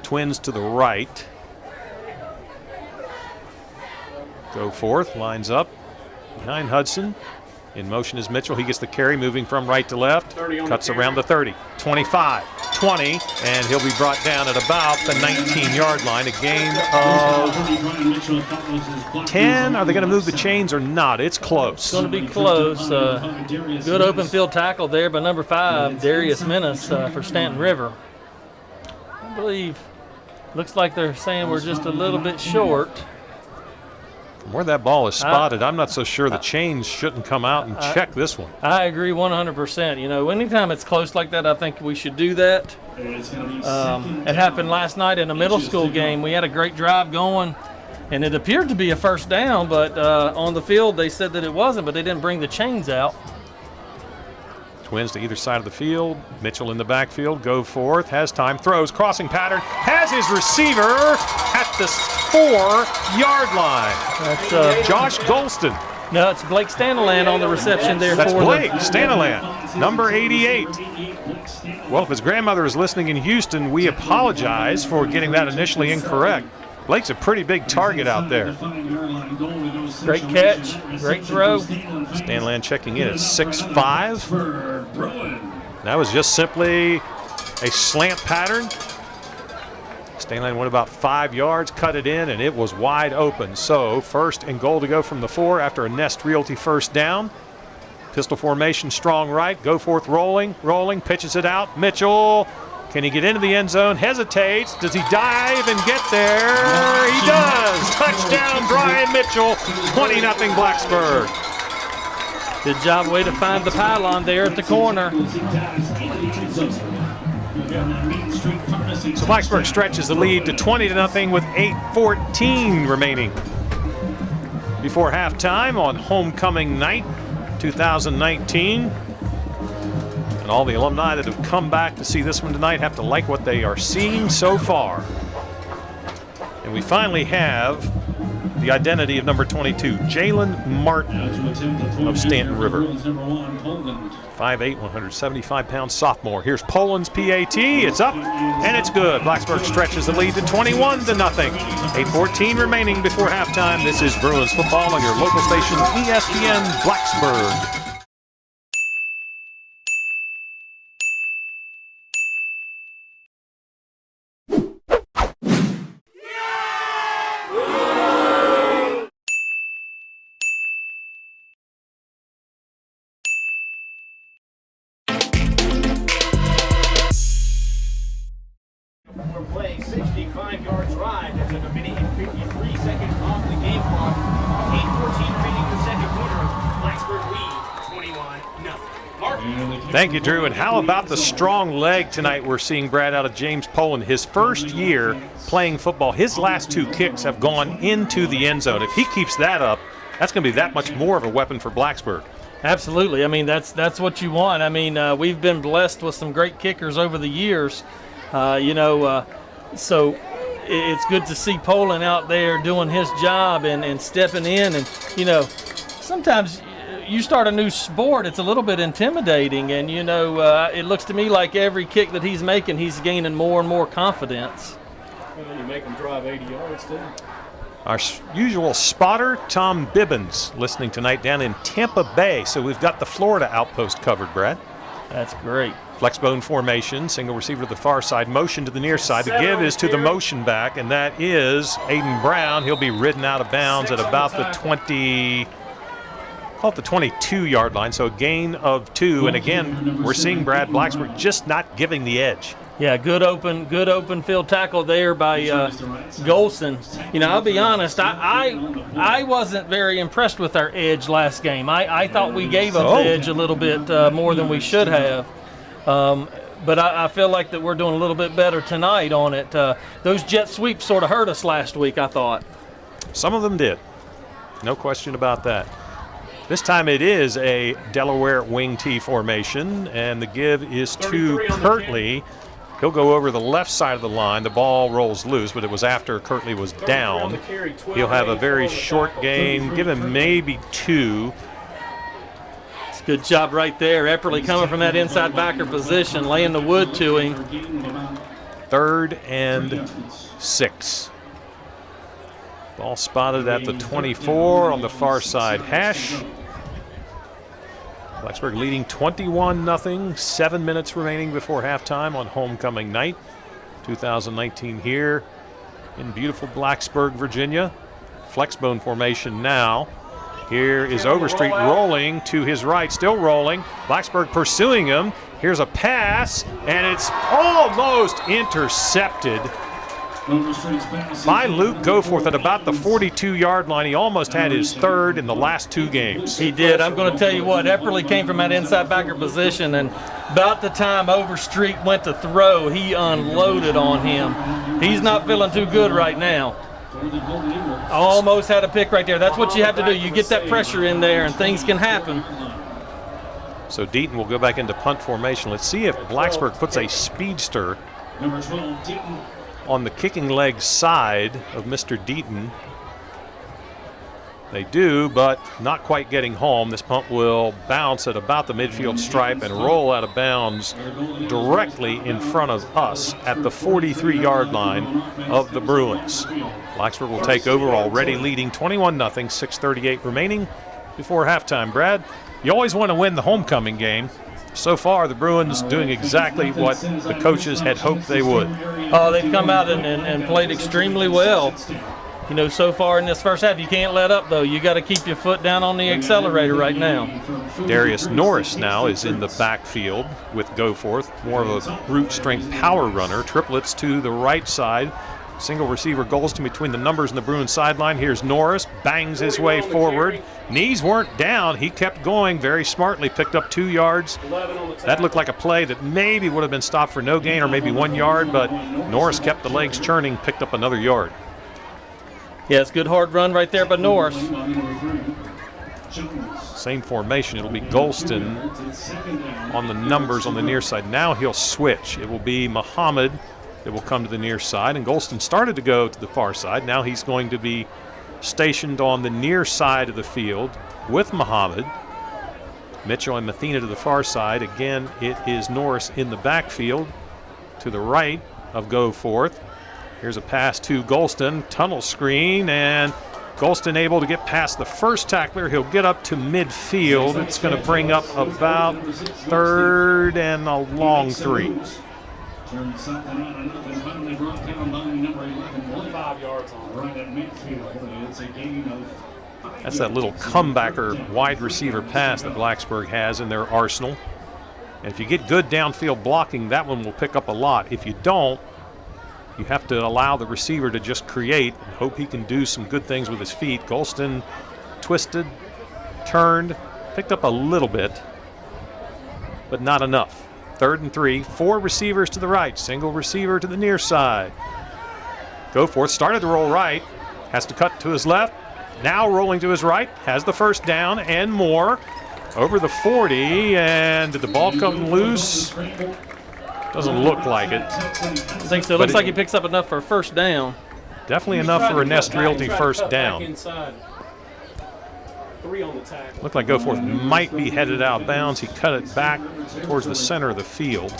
Twins to the right. Goforth lines up behind Hudson. In motion is Mitchell. He gets the carry, moving from right to left. Cuts around the 30, 25, 20, and he'll be brought down at about the 19-yard line. A gain of 10. Are they going to move the chains or not? It's close. It's going to be close. Good open field tackle there by number 5, Darius Menace for Staunton River. I believe, looks like they're saying we're just a little bit short. Where that ball is spotted, I'm not so sure the chains shouldn't come out and check this one. I agree 100%. You know, anytime it's close like that, I think we should do that. It happened last night in a middle school game. We had a great drive going, and it appeared to be a first down, but on the field they said that it wasn't, but they didn't bring the chains out. Twins to either side of the field. Mitchell in the backfield. Goforth has time. Throws. Crossing pattern. Has his receiver at the 4-yard line. That's Josh Golston. No, it's Blake Staniland on the reception there. That's for Blake Staniland, number 88. Well, if his grandmother is listening in Houston, we apologize for getting that initially incorrect. Blake's a pretty big target out there. Great catch, great throw. Staniland checking in at 6'5". That was just simply a slant pattern. Staniland went about 5 yards, cut it in, and it was wide open. So 1st and goal to go from the 4 after a Nest Realty first down. Pistol formation, strong right. Goforth rolling, pitches it out. Mitchell. Can he get into the end zone? Hesitates. Does he dive and get there? He does. Touchdown, Brian Mitchell. 20-0 Blacksburg. Good job, way to find the pylon there at the corner. So Blacksburg stretches the lead to 20-0 with 8:14 remaining before halftime on homecoming night 2019. And all the alumni that have come back to see this one tonight have to like what they are seeing so far. And we finally have the identity of number 22, Jalen Martin of Staunton River. 5'8", 175-pound sophomore. Here's Poland's PAT. It's up, and it's good. Blacksburg stretches the lead to 21-0. 8:14 remaining before halftime. This is Bruins football on your local station, ESPN Blacksburg. We're playing 65-yard drive. That's like a minute and 53 seconds off the game clock. 8:14 remaining in the second quarter. Blacksburg leads 21-0. Thank you, Drew. And how about the strong leg tonight we're seeing, Brad, out of James Poland? His first year playing football, his last 2 kicks have gone into the end zone. If he keeps that up, that's going to be that much more of a weapon for Blacksburg. Absolutely. I mean, that's what you want. I mean, we've been blessed with some great kickers over the years. So it's good to see Poland out there doing his job and stepping in. And, you know, sometimes you start a new sport, it's a little bit intimidating. And, you know, it looks to me like every kick that he's making, he's gaining more and more confidence. And then you make him drive 80 yards, too. Our usual spotter, Tom Bibbins, listening tonight down in Tampa Bay. So we've got the Florida outpost covered, Brad. That's great. Flexbone formation, single receiver to the far side, motion to the near side. The give is to the motion back, and that is Aiden Brown. He'll be ridden out of bounds at about the 22-yard line, so a gain of 2. And again, we're seeing Brad Blacksburg just not giving the edge. Yeah, good open field tackle there by Golson. You know, I'll be honest, I wasn't very impressed with our edge last game. I thought we gave up the edge a little bit more than we should have. But I feel like that we're doing a little bit better tonight on it. Those jet sweeps sort of hurt us last week, I thought. Some of them did. No question about that. This time it is a Delaware wing T formation, and the give is to Kirtley. He'll go over the left side of the line. The ball rolls loose, but it was after Kirtley was down. He'll have a very short gain. Give him maybe 2. It's a good job right there. Epperly coming from that inside backer position, laying the wood to him. 3rd and 6. Ball spotted at the 24 on the far side hash. Blacksburg leading 21-0, 7 minutes remaining before halftime on homecoming night. 2019 here in beautiful Blacksburg, Virginia. Flexbone formation now. Here is Overstreet rolling to his right, still rolling. Blacksburg pursuing him. Here's a pass, and it's almost intercepted by Luke Goforth at about the 42-yard line. He almost had his 3rd in the last 2 games. He did. I'm going to tell you what, Epperly came from that inside backer position, and about the time Overstreet went to throw, he unloaded on him. He's not feeling too good right now. Almost had a pick right there. That's what you have to do. You get that pressure in there, and things can happen. So Deaton will go back into punt formation. Let's see if Blacksburg puts a speedster on the kicking leg side of Mr. Deaton. They do, but not quite getting home. This punt will bounce at about the midfield stripe and roll out of bounds directly in front of us at the 43-yard line of the Bruins. Blacksburg will take over, already leading 21-0, 6:38 remaining before halftime. Brad, you always want to win the homecoming game. So far, the Bruins doing exactly what the coaches had hoped they would. Oh, they've come out and played extremely well. You know, so far in this first half, you can't let up, though. You got to keep your foot down on the accelerator right now. Darius Norris now is in the backfield with Goforth, more of a brute strength power runner. Triplets to the right side. Single receiver Golston between the numbers and the Bruins sideline. Here's Norris, bangs his way forward. Knees weren't down. He kept going very smartly, picked up 2 yards. That looked like a play that maybe would have been stopped for no gain or maybe 1 yard, but Norris kept the legs churning, picked up another yard. Yeah, it's a good hard run right there by Norris. Same formation. It'll be Golston on the numbers on the near side. Now he'll switch. It will be Muhammad that will come to the near side, and Golston started to go to the far side. Now he's going to be stationed on the near side of the field with Muhammad. Mitchell and Mathena to the far side. Again, it is Norris in the backfield to the right of Goforth. Here's a pass to Golston, tunnel screen, and Golston able to get past the first tackler. He'll get up to midfield. It's going to bring up about 3rd and a long 3. Turn something on another, finally brought down by number 11, 5 yards on right at midfield. It's a gain of That's that little comebacker wide receiver pass that Blacksburg has in their arsenal. And if you get good downfield blocking, that one will pick up a lot. If you don't, you have to allow the receiver to just create and hope he can do some good things with his feet. Golston twisted, turned, picked up a little bit, but not enough. 3rd and 3, 4 receivers to the right, single receiver to the near side. Goforth started to roll right, has to cut to his left, now rolling to his right, has the first down and more. Over the 40, and did the ball come loose? Doesn't look like it. I think so. It looks like he picks up enough for a first down. Definitely enough for a Nest Realty first down. 3 on the tackle. Looked like Goforth might be headed out of bounds. He cut it back towards the center of the field.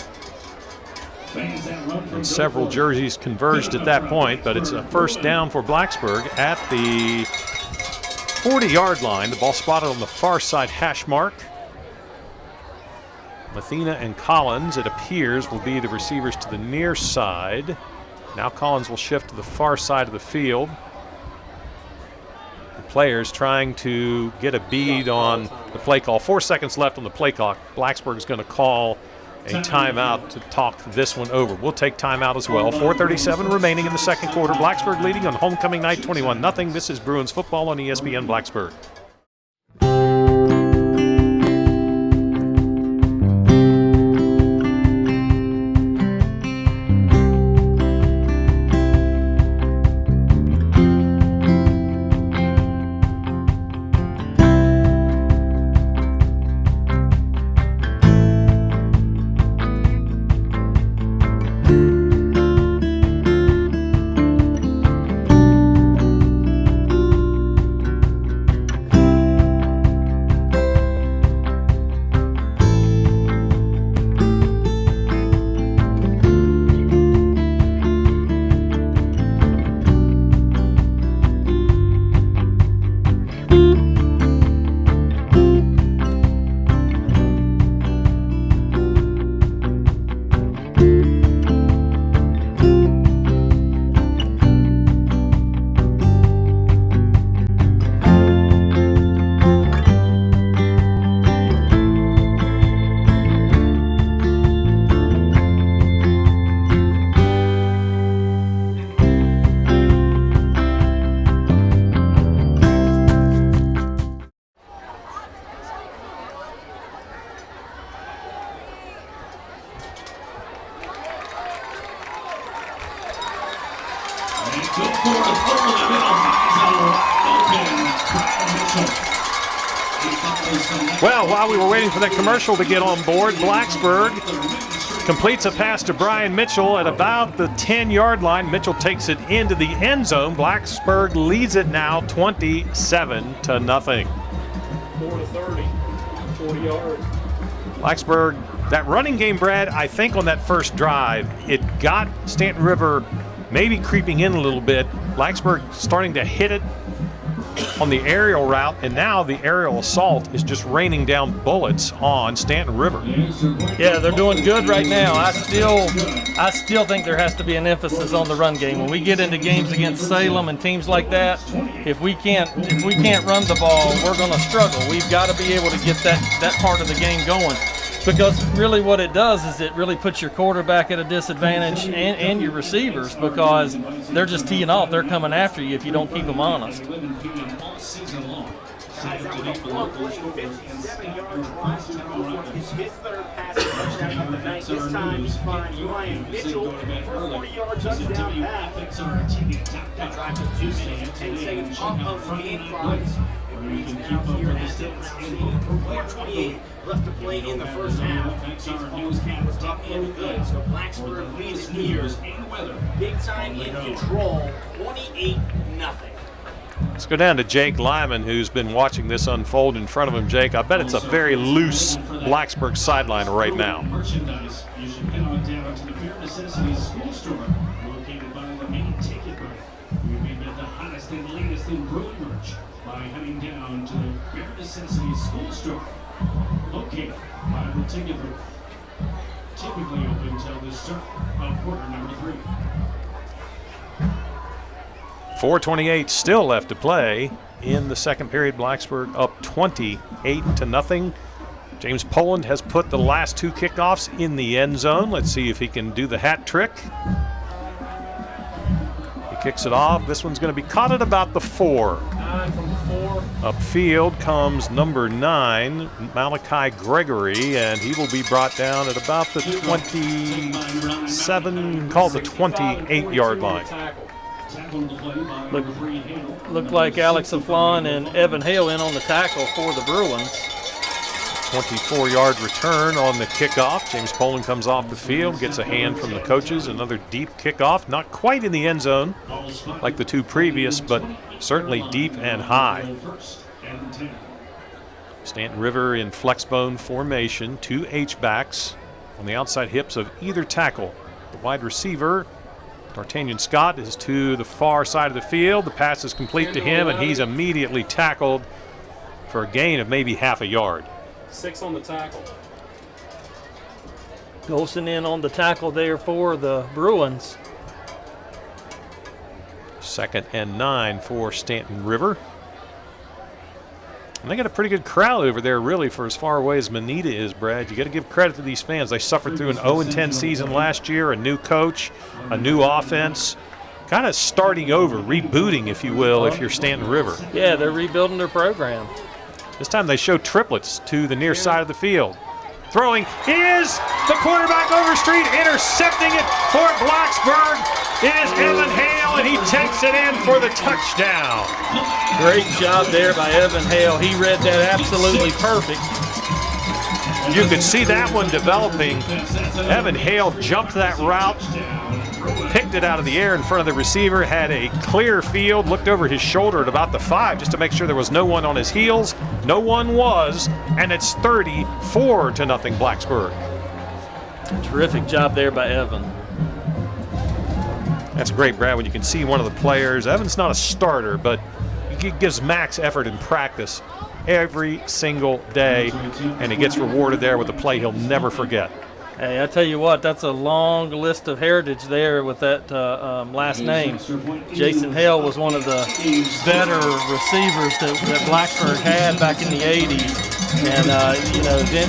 And several jerseys converged at that point, but it's a first down for Blacksburg at the 40-yard line. The ball spotted on the far side hash mark. Mathena and Collins, it appears, will be the receivers to the near side. Now Collins will shift to the far side of the field. The players trying to get a bead on the play call. 4 seconds left on the play clock. Blacksburg is going to call a timeout to talk this one over. We'll take timeout as well. 4:37 remaining in the second quarter. Blacksburg leading on homecoming night 21-0. This is Bruins football on ESPN Blacksburg. Well, while we were waiting for that commercial to get on board, Blacksburg completes a pass to Brian Mitchell at about the 10-yard line. Mitchell takes it into the end zone. Blacksburg leads it now 27-0. 4-30, 40 yards. Blacksburg, that running game, Brad, I think on that first drive, it got Staunton River maybe creeping in a little bit. Blacksburg starting to hit it on the aerial route, and now the aerial assault is just raining down bullets on Staunton River. Yeah, they're doing good right now. I still think there has to be an emphasis on the run game. When we get into games against Salem and teams like that, if we can't run the ball, we're going to struggle. We've got to be able to get that part of the game going. Because really what it does is it really puts your quarterback at a disadvantage and your receivers, because they're just teeing off. They're coming after you if you don't keep them honest. Left to play in the first half. James Paul's was up and good, so Blacksburg leads it here. Big time in control, 28-0. Let's go down to Jake Lyman, who's been watching this unfold in front of him. Jake, I bet it's a very loose Blacksburg sideline right now. Merchandise, you should head on down to the Bare Necessities School Store, located by the main ticket booth. We've got the hottest and latest in Bruin merch by heading down to the Bare Necessities School Store, located by the ticket booth. Typically open till the start of quarter number 3. 4:28 still left to play in the second period. Blacksburg up 28-0. James Poland has put the last 2 kickoffs in the end zone. Let's see if he can do the hat trick. He kicks it off. This one's going to be caught at about the 4. 9 from the 4. Upfield comes number 9, Malachi Gregory, and he will be brought down at about the 27, called the 28-yard line. Looked like Alex Aflon and Evan Hale in on the tackle for the Bruins. 24-yard return on the kickoff. James Poland comes off the field, gets a hand from the coaches. Another deep kickoff, not quite in the end zone like the 2 previous, but certainly deep and high. Staunton River in flexbone formation, 2 H-backs on the outside hips of either tackle. The wide receiver, D'Artagnan Scott, is to the far side of the field. The pass is complete to him, and he's immediately tackled for a gain of maybe half a yard. 6 on the tackle. Golson in on the tackle there for the Bruins. 2nd and 9 for Staunton River. And they got a pretty good crowd over there, really, for as far away as Manita is, Brad. You got to give credit to these fans. They suffered through an 0-10 season last year, a new coach, a new offense, kind of starting over, rebooting, if you will, if you're Staunton River. Yeah, they're rebuilding their program. This time they show triplets to the near side of the field. Throwing is the quarterback Overstreet, intercepting it for Blacksburg is Evan Hale, and he takes it in for the touchdown. Great job there by Evan Hale. He read that absolutely perfect. You could see that one developing. Evan Hale jumped that route, picked it out of the air in front of the receiver, had a clear field, looked over his shoulder at about the 5 just to make sure there was no one on his heels. No one was, and it's 34-0 Blacksburg. Terrific job there by Evan. That's great, Brad, when you can see one of the players. Evan's not a starter, but he gives max effort in practice every single day, and he gets rewarded there with a play he'll never forget. Hey, I tell you what, that's a long list of heritage there with that last name. Jason Hale was one of the better receivers that Blacksburg had back in the 80s. And,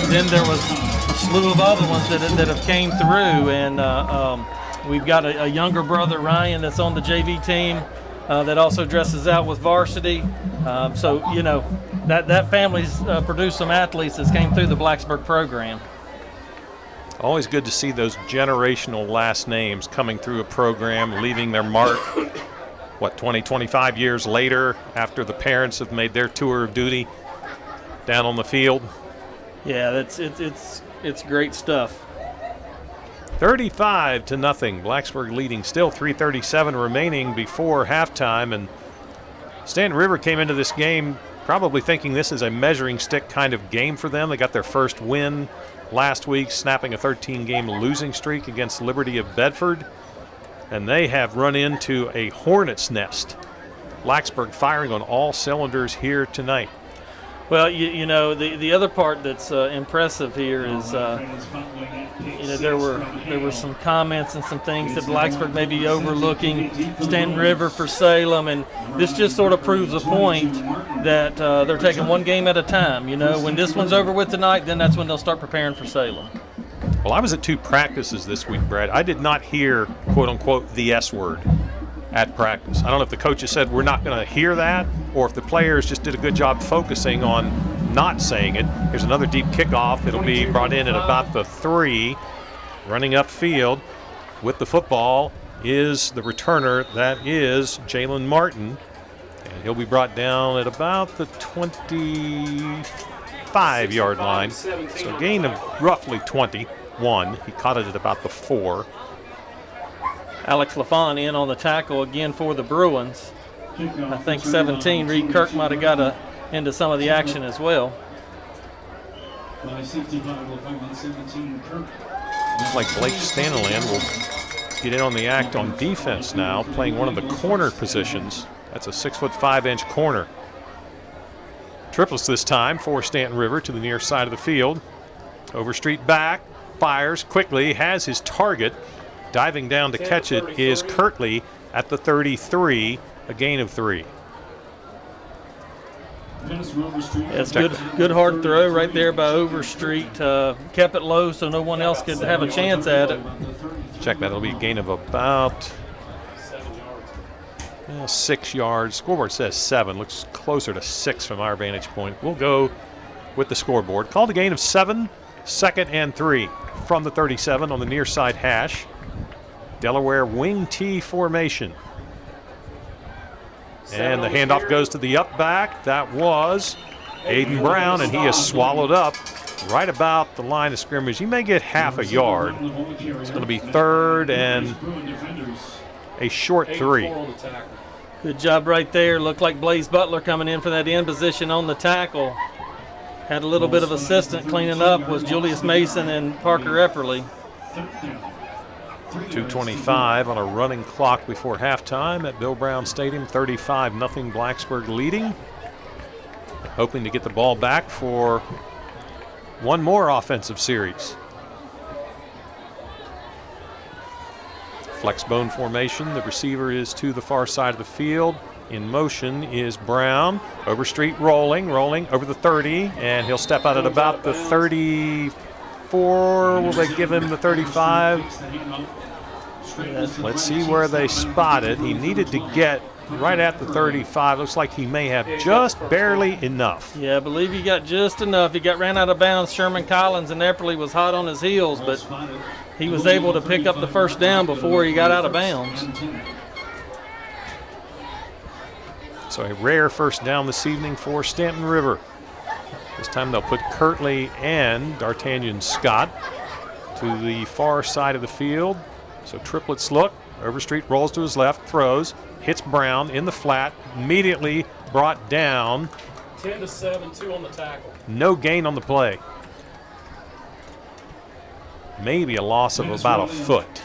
then there was a slew of other ones that have came through. And we've got a younger brother, Ryan, that's on the JV team that also dresses out with varsity. That family's produced some athletes that came through the Blacksburg program. Always good to see those generational last names coming through a program, leaving their mark, 20, 25 years later after the parents have made their tour of duty down on the field. Yeah, it's great stuff. 35-0, Blacksburg leading, still 3:37 remaining before halftime, and Staunton River came into this game probably thinking this is a measuring stick kind of game for them. They got their first win last week, snapping a 13-game losing streak against Liberty of Bedford, and they have run into a hornet's nest. Blacksburg firing on all cylinders here tonight. Well, the other part that's impressive here is, there were some comments and some things that Blacksburg may be overlooking Staunton River for Salem, and this just sort of proves a point that they're taking one game at a time. When this one's over with tonight, then that's when they'll start preparing for Salem. Well, I was at 2 practices this week, Brad. I did not hear, quote-unquote, the S word at practice. I don't know if the coaches said we're not going to hear that, or if the players just did a good job focusing on not saying it. Here's another deep kickoff. It'll be brought in at about the 3. Running upfield with the football is the returner. That is Jalen Martin. And he'll be brought down at about the 25-yard line. So a gain of roughly 21. He caught it at about the 4. Alex LaFon in on the tackle again for the Bruins. I think 17, Reed Kirk might have got into some of the action as well. Looks like Blake Staniland will get in on the act on defense now, playing one of the corner positions. That's a 6'5" corner. Triplets this time for Staunton River to the near side of the field. Overstreet back, fires quickly, has his target. Diving down to catch it is Kirtley at the 33, a gain of 3. It's good hard throw right there by Overstreet. Kept it low so no one else could have a chance at it. Check that. It'll be a gain of about 6 yards. Scoreboard says 7. Looks closer to 6 from our vantage point. We'll go with the scoreboard. Called a gain of 7, 2nd and 3 from the 37 on the near side hash. Delaware wing T formation. And the handoff goes to the up back. That was Aiden Brown, and he is swallowed up right about the line of scrimmage. He may get half a yard. It's going to be 3rd and a short 3. Good job right there. Looked like Blaze Butler coming in for that end position on the tackle. Had a little bit of assistant cleaning up was Julius Mason and Parker Epperly. 2:25 on a running clock before halftime at Bill Brown Stadium. 35-0 Blacksburg leading. Hoping to get the ball back for one more offensive series. Flex bone formation. The receiver is to the far side of the field. In motion is Brown. Overstreet rolling over the 30, and he'll step out at about the 34. Will they give him the 35? Let's see where they spot it. He needed to get right at the 35. Looks like he may have just barely enough. Yeah, I believe he got just enough. He ran out of bounds. Sherman Collins and Epperly was hot on his heels, but he was able to pick up the first down before he got out of bounds. So a rare first down this evening for Staunton River. This time they'll put Kirtley and D'Artagnan Scott to the far side of the field. So triplets look. Overstreet rolls to his left, throws, hits Brown in the flat, immediately brought down. 10-7, 2 on the tackle. No gain on the play. Maybe a loss of about a foot.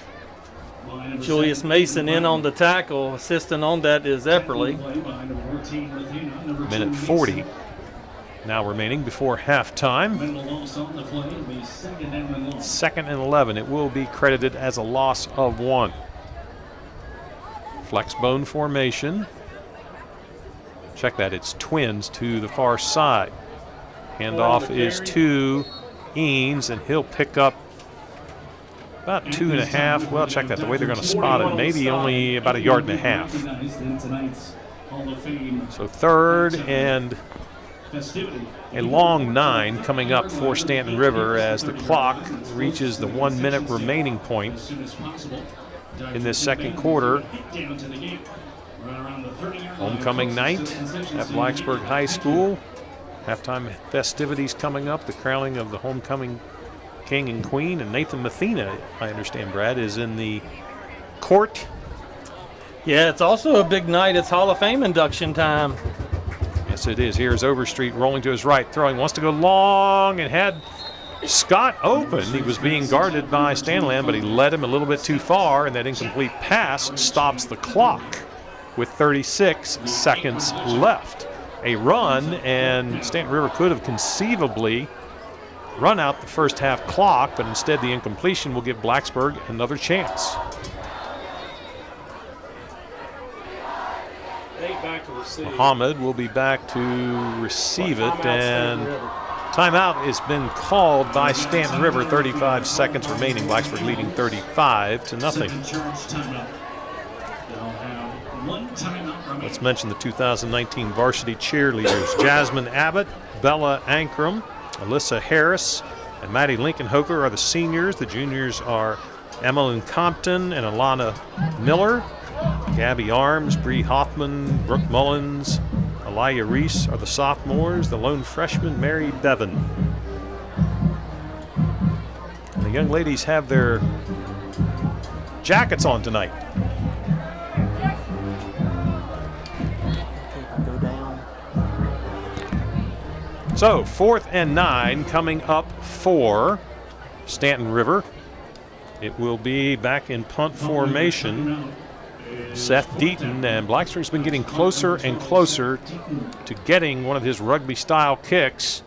Julius Mason in on the tackle. Assistant on that is Epperly. Minute 40 now remaining before halftime. Second and 11. It will be credited as a loss of 1. Flex bone formation. Check that, it's twins to the far side. Handoff is to Eanes, and he'll pick up about 2.5. Well, check that, the way they're going to spot it, maybe only about 1.5 yards. So third and a long 9 coming up for Staunton River as the clock reaches the 1 minute remaining point in this second quarter. Homecoming night at Blacksburg High School. Halftime festivities coming up, the crowning of the homecoming king and queen, and Nathan Mathena, I understand, Brad, is in the court. Yeah, it's also a big night. It's Hall of Fame induction time. Yes, it is. Here's Overstreet rolling to his right, throwing, wants to go long, and had Scott open. He was being guarded by Stanland, but he led him a little bit too far, and that incomplete pass stops the clock with 36 seconds left. A run, and Staunton River could have conceivably run out the first half clock, but instead the incompletion will give Blacksburg another chance. Muhammad will be back to receive it, and timeout has been called by Staunton River. 35 seconds remaining. Blacksburg leading 35-0. Let's mention the 2019 varsity cheerleaders. Jasmine Abbott, Bella Ankrum, Alyssa Harris, and Maddie Lincoln-Hoker are the seniors. The juniors are Emmeline Compton and Alana Miller. Gabby Arms, Bree Hoffman, Brooke Mullins, Aliyah Reese are the sophomores. The lone freshman, Mary Bevan. And the young ladies have their jackets on tonight. So 4th and 9 coming up for Staunton River. It will be back in punt formation. Seth Deaton, and Blacksburg's been getting closer and closer to getting one of his rugby-style kicks.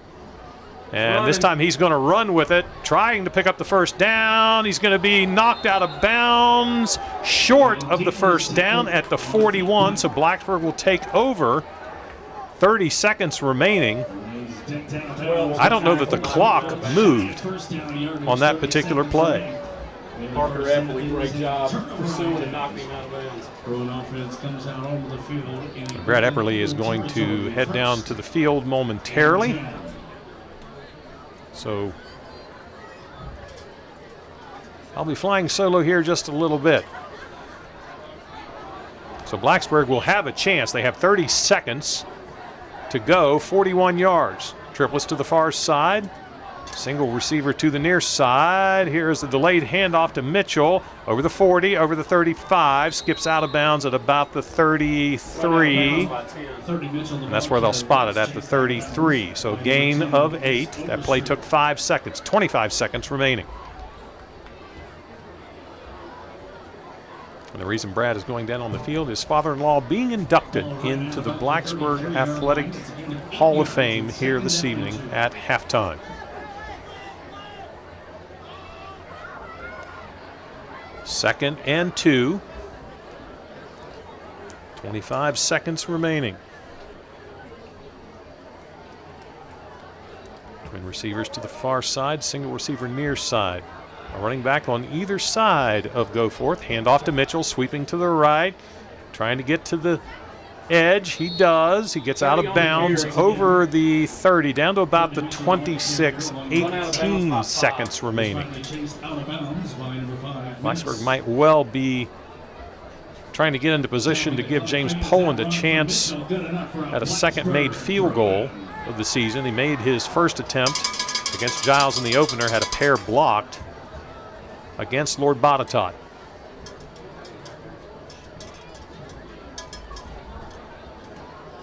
And this time he's going to run with it, trying to pick up the first down. He's going to be knocked out of bounds, short of the first down at the 41, so Blacksburg will take over. 30 seconds remaining. I don't know that the clock moved on that particular play. Parker Epperly, great job pursuing and knocking him out of bounds. Brad Epperly is going to head down to the field momentarily. So I'll be flying solo here just a little bit. So Blacksburg will have a chance. They have 30 seconds to go, 41 yards. Triplets to the far side. Single receiver to the near side. Here is the delayed handoff to Mitchell. Over the 40, over the 35. Skips out of bounds at about the 33. And that's where they'll spot it, at the 33. So gain of 8. That play took 5 seconds. 25 seconds remaining. And the reason Brad is going down on the field is father-in-law being inducted into the Blacksburg Athletic Hall of Fame here this evening at halftime. Second and 2. 25 seconds remaining. Twin receivers to the far side, single receiver near side. A running back on either side of Goforth. Hand off to Mitchell, sweeping to the right, trying to get to the edge. He does. He gets out of bounds over the 30, down to about the 26, 18 seconds remaining. Blacksburg might well be trying to get into position to give James Poland a chance at a second made field goal of the season. He made his first attempt against Giles in the opener, had a pair blocked against Lord Botetourt.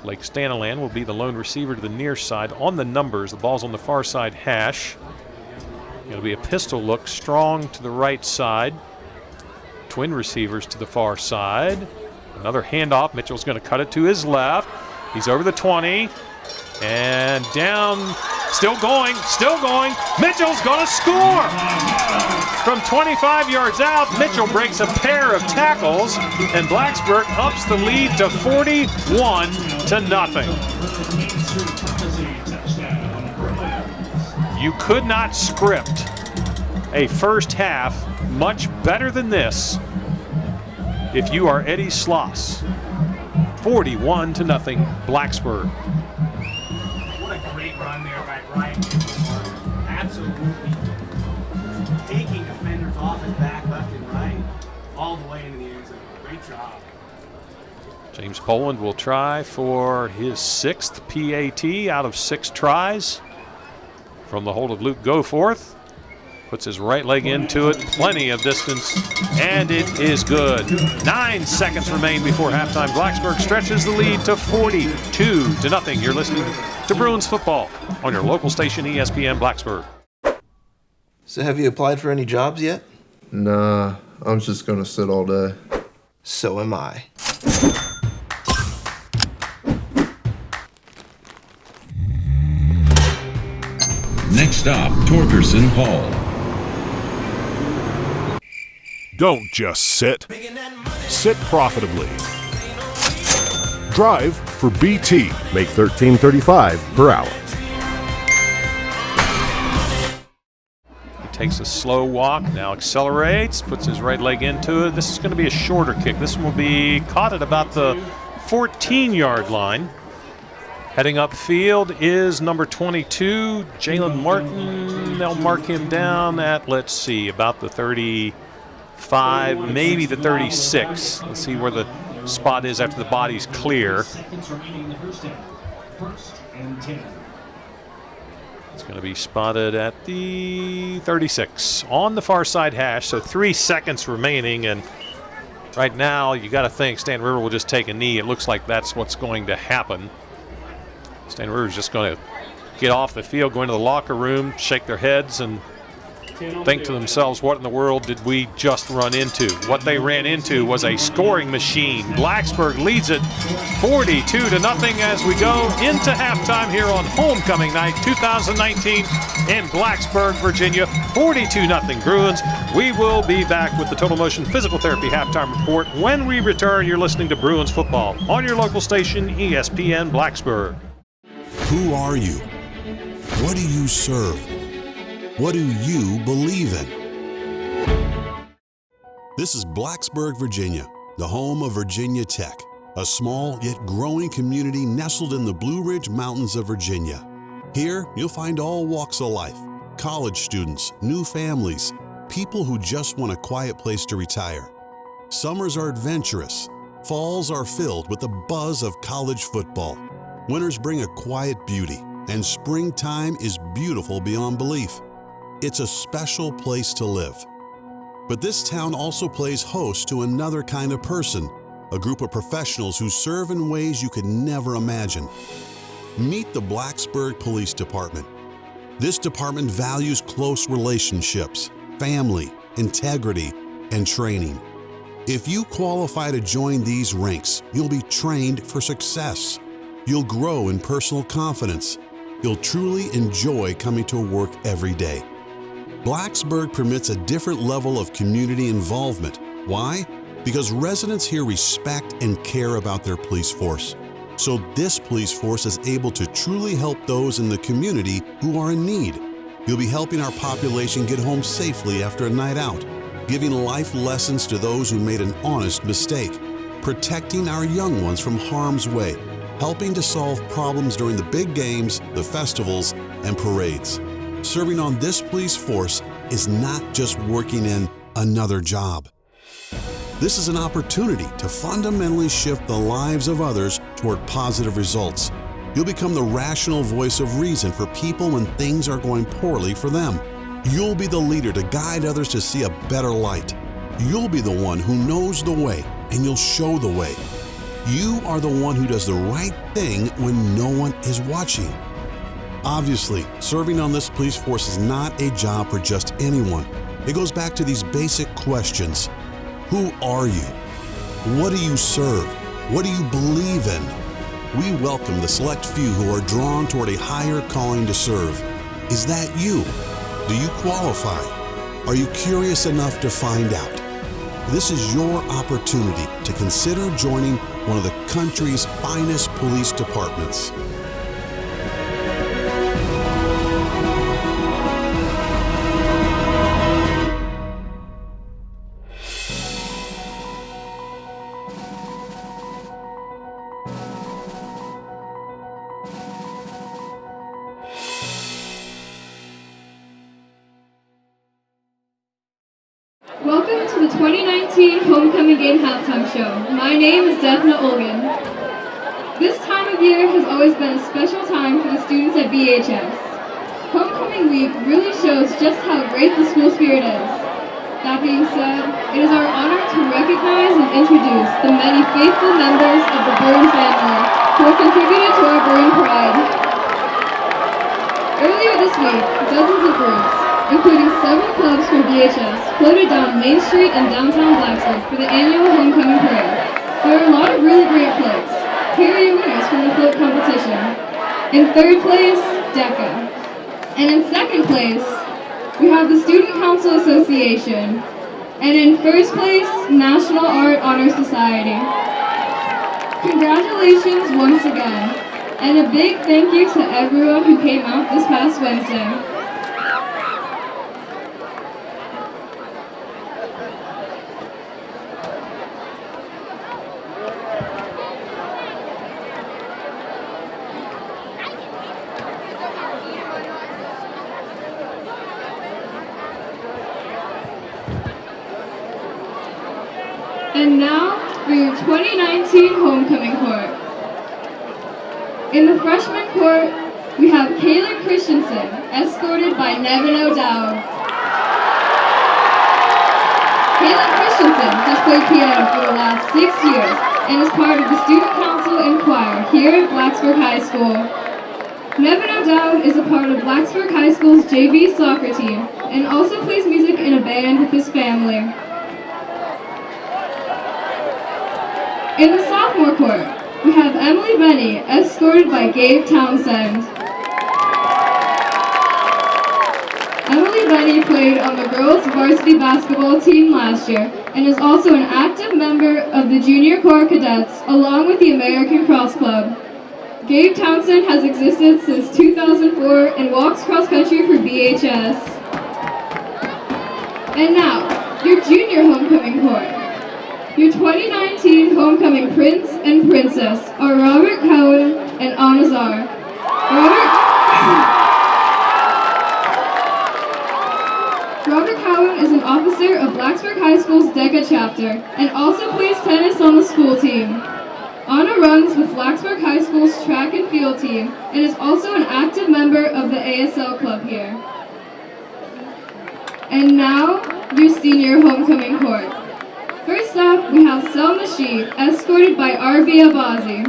Blake Staniland will be the lone receiver to the near side on the numbers. The ball's on the far side hash. It'll be a pistol look, strong to the right side. Twin receivers to the far side. Another handoff. Mitchell's going to cut it to his left. He's over the 20 and down. Still going, still going. Mitchell's going to score! From 25 yards out, Mitchell breaks a pair of tackles, and Blacksburg ups the lead to 41-0. You could not script a first half much better than this if you are Eddie Schloss. 41-0, Blacksburg. What a great run there by Brian. Absolutely taking defenders off his back, left and right, all the way into the end zone. Great job. James Poland will try for his 6th PAT out of 6 tries from the hold of Luke Goforth. Puts his right leg into it, plenty of distance, and it is good. 9 seconds remain before halftime. Blacksburg stretches the lead to 42-0. You're listening to Bruins football on your local station, ESPN Blacksburg. So have you applied for any jobs yet? Nah, I'm just gonna sit all day. So am I. Next stop, Torgerson Hall. Don't just sit. Sit profitably. Drive for BT. Make $13.35 per hour. He takes a slow walk, now accelerates, puts his right leg into it. This is going to be a shorter kick. This one will be caught at about the 14-yard line. Heading upfield is number 22, Jalen Martin. They'll mark him down at, let's see, about the 35, maybe the 36. Let's see where the spot is after the body's clear. It's going to be spotted at the 36 on the far side hash. So 3 seconds remaining, and right now you got to think Staunton River will just take a knee. It looks like that's what's going to happen. Staunton River is just going to get off the field, go into the locker room, shake their heads, and think to themselves, what in the world did we just run into? What they ran into was a scoring machine. Blacksburg leads it 42-0 as we go into halftime here on homecoming night 2019 in Blacksburg, Virginia. 42-0 Bruins. We will be back with the Total Motion Physical Therapy halftime report when we return. You're listening to Bruins football on your local station, ESPN Blacksburg. Who are you? What do you serve? What do you believe in? This is Blacksburg, Virginia, the home of Virginia Tech, a small yet growing community nestled in the Blue Ridge Mountains of Virginia. Here, you'll find all walks of life, college students, new families, people who just want a quiet place to retire. Summers are adventurous. Falls are filled with the buzz of college football. Winters bring a quiet beauty, and springtime is beautiful beyond belief. It's a special place to live. But this town also plays host to another kind of person, a group of professionals who serve in ways you could never imagine. Meet the Blacksburg Police Department. This department values close relationships, family, integrity, and training. If you qualify to join these ranks, you'll be trained for success. You'll grow in personal confidence. You'll truly enjoy coming to work every day. Blacksburg permits a different level of community involvement. Why? because residents here respect and care about their police force. So this police force is able to truly help those in the community who are in need. You'll be helping our population get home safely after a night out, giving life lessons to those who made an honest mistake, protecting our young ones from harm's way, helping to solve problems during the big games, the festivals, and parades. Serving on this police force is not just working in another job. This is an opportunity to fundamentally shift the lives of others toward positive results. You'll become the rational voice of reason for people when things are going poorly for them. You'll be the leader to guide others to see a better light. You'll be the one who knows the way, and you'll show the way. You are the one who does the right thing when no one is watching. Obviously, serving on this police force is not a job for just anyone. It goes back to these basic questions. Who are you? What do you serve? What do you believe in? We welcome the select few who are drawn toward a higher calling to serve. Is that you? Do you qualify? Are you curious enough to find out? This is your opportunity to consider joining one of the country's finest police departments. Welcome to the 2019 Homecoming Game Halftime Show. My name is Defna Olgan. This time of year has always been a special time for the students at BHS. Homecoming Week really shows just how great the school spirit is. That being said, it is our honor to recognize and introduce the many faithful members of the Bruin family who have contributed to our Bruin pride. Earlier this week, dozens of Bruins, including several clubs from BHS, floated down Main Street in downtown Blacksburg for the annual Homecoming Parade. There are a lot of really great floats. Here are your winners from the float competition. In third place, DECA. And in second place, we have the Student Council Association. And in first place, National Art Honor Society. Congratulations once again. And a big thank you to everyone who came out this past Wednesday. And now for your 2019 Homecoming Court. In the freshman court, we have Kaylin Christensen, escorted by Nevin O'Dowd. Kaylin Christensen has played piano for the last 6 years and is part of the Student Council and Choir here at Blacksburg High School. Nevin O'Dowd is a part of Blacksburg High School's JV soccer team and also plays music in a band with his family. In the sophomore court, we have Emily Benny, escorted by Gabe Townsend. Emily Benny played on the girls' varsity basketball team last year and is also an active member of the Junior Corps Cadets along with the American Cross Club. Gabe Townsend has existed since 2004 and walks cross country for BHS. And now, your junior homecoming court. Your 2019 Homecoming Prince and Princess are Robert Cowan and Anazar. Robert Cowan is an officer of Blacksburg High School's DECA chapter and also plays tennis on the school team. Anna runs with Blacksburg High School's track and field team and is also an active member of the ASL club here. And now, your senior homecoming court. First up, we have Selma Shee, escorted by R.B. Abazi.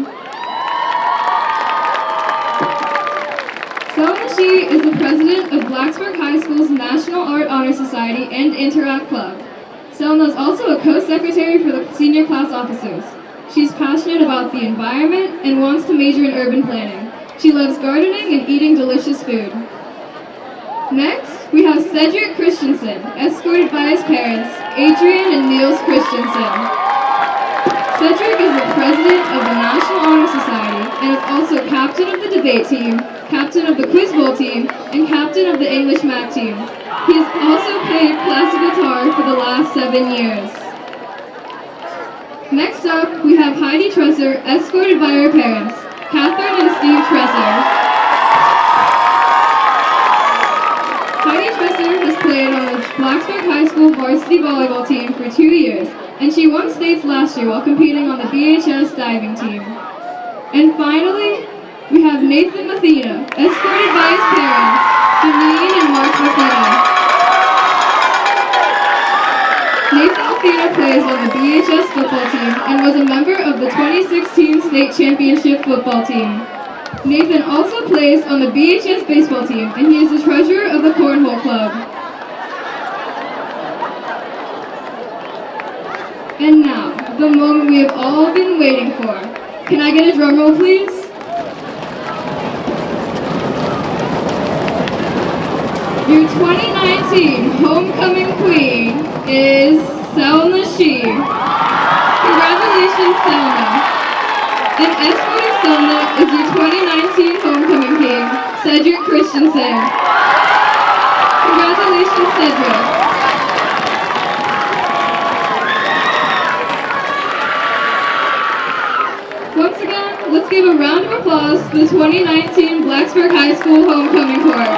Selma Shee is the president of Blacksburg High School's National Art Honor Society and Interact Club. Selma is also a co-secretary for the senior class officers. She's passionate about the environment and wants to major in urban planning. She loves gardening and eating delicious food. Next, we have Cedric Christensen, escorted by his parents, Adrian and Niels Christensen. Cedric is the president of the National Honor Society and is also captain of the debate team, captain of the quiz bowl team, and captain of the English math team. He has also played classic guitar for the last 7 years. Next up, we have Heidi Tresser, escorted by her parents, Catherine and Steve Tresser. Heidi Tresser has played on the Blacksburg High School varsity volleyball team for 2 years, and she won states last year while competing on the BHS diving team. And finally, we have Nathan Mathena, escorted by his parents, Janine and Mark Mathena. Nathan Mathena plays on the BHS football team and was a member of the 2016 state championship football team. Nathan also plays on the BHS baseball team, and he is the treasurer of the Cornhole Club. And now, the moment we have all been waiting for. Can I get a drum roll, please? Your 2019 homecoming queen is Selma Shee. Congratulations, Selma. And escorting Selma is your 2019 homecoming king, Cedric Christensen. Congratulations, Cedric. Once again, let's give a round of applause to the 2019 Blacksburg High School homecoming court.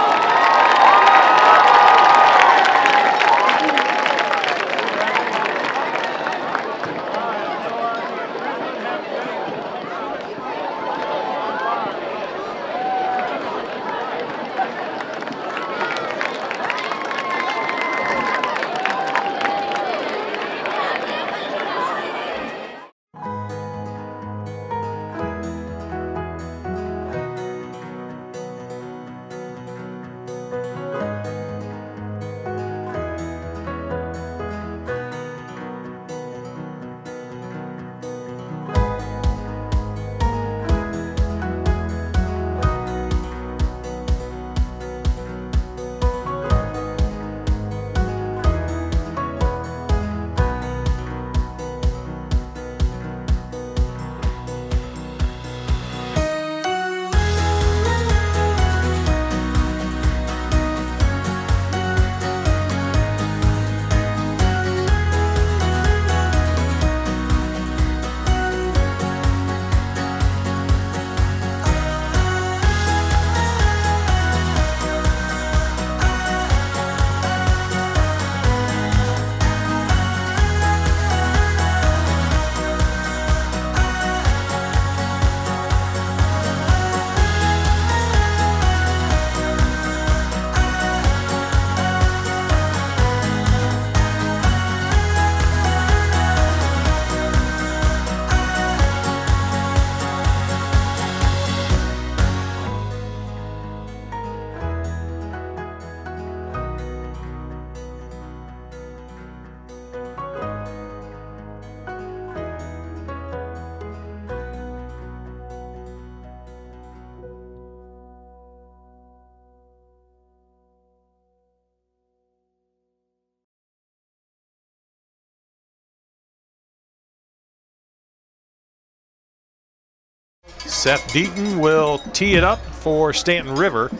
Seth Deaton will tee it up for Staunton River.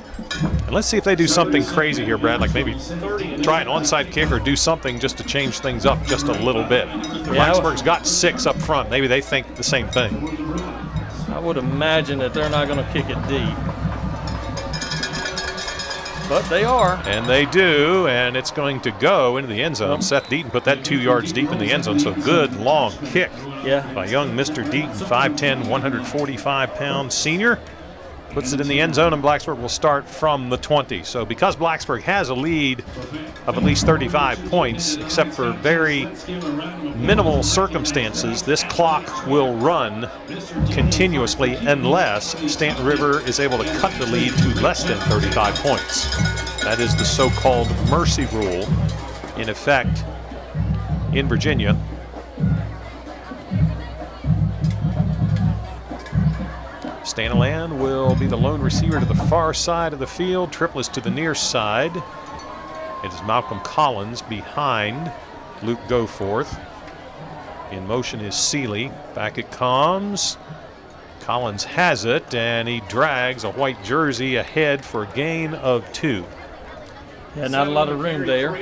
And let's see if they do something crazy here, Brad, like maybe try an onside kick or do something just to change things up just a little bit. Blacksburg's got 6 up front. Maybe they think the same thing. I would imagine that they're not going to kick it deep. But they are. And they do, and it's going to go into the end zone. Seth Deaton put that 2 yards deep in the end zone, so good long kick by young Mr. Deaton, 5'10", 145-pound senior. Puts it in the end zone, and Blacksburg will start from the 20. So because Blacksburg has a lead of at least 35 points, except for very minimal circumstances, this clock will run continuously unless Staunton River is able to cut the lead to less than 35 points. That is the so-called mercy rule in effect in Virginia. Staniland will be the lone receiver to the far side of the field. Triplets to the near side. It is Malcolm Collins behind Luke Goforth. In motion is Seeley. Back it comes. Collins has it, and he drags a white jersey ahead for a gain of 2. Yeah, not a lot of room there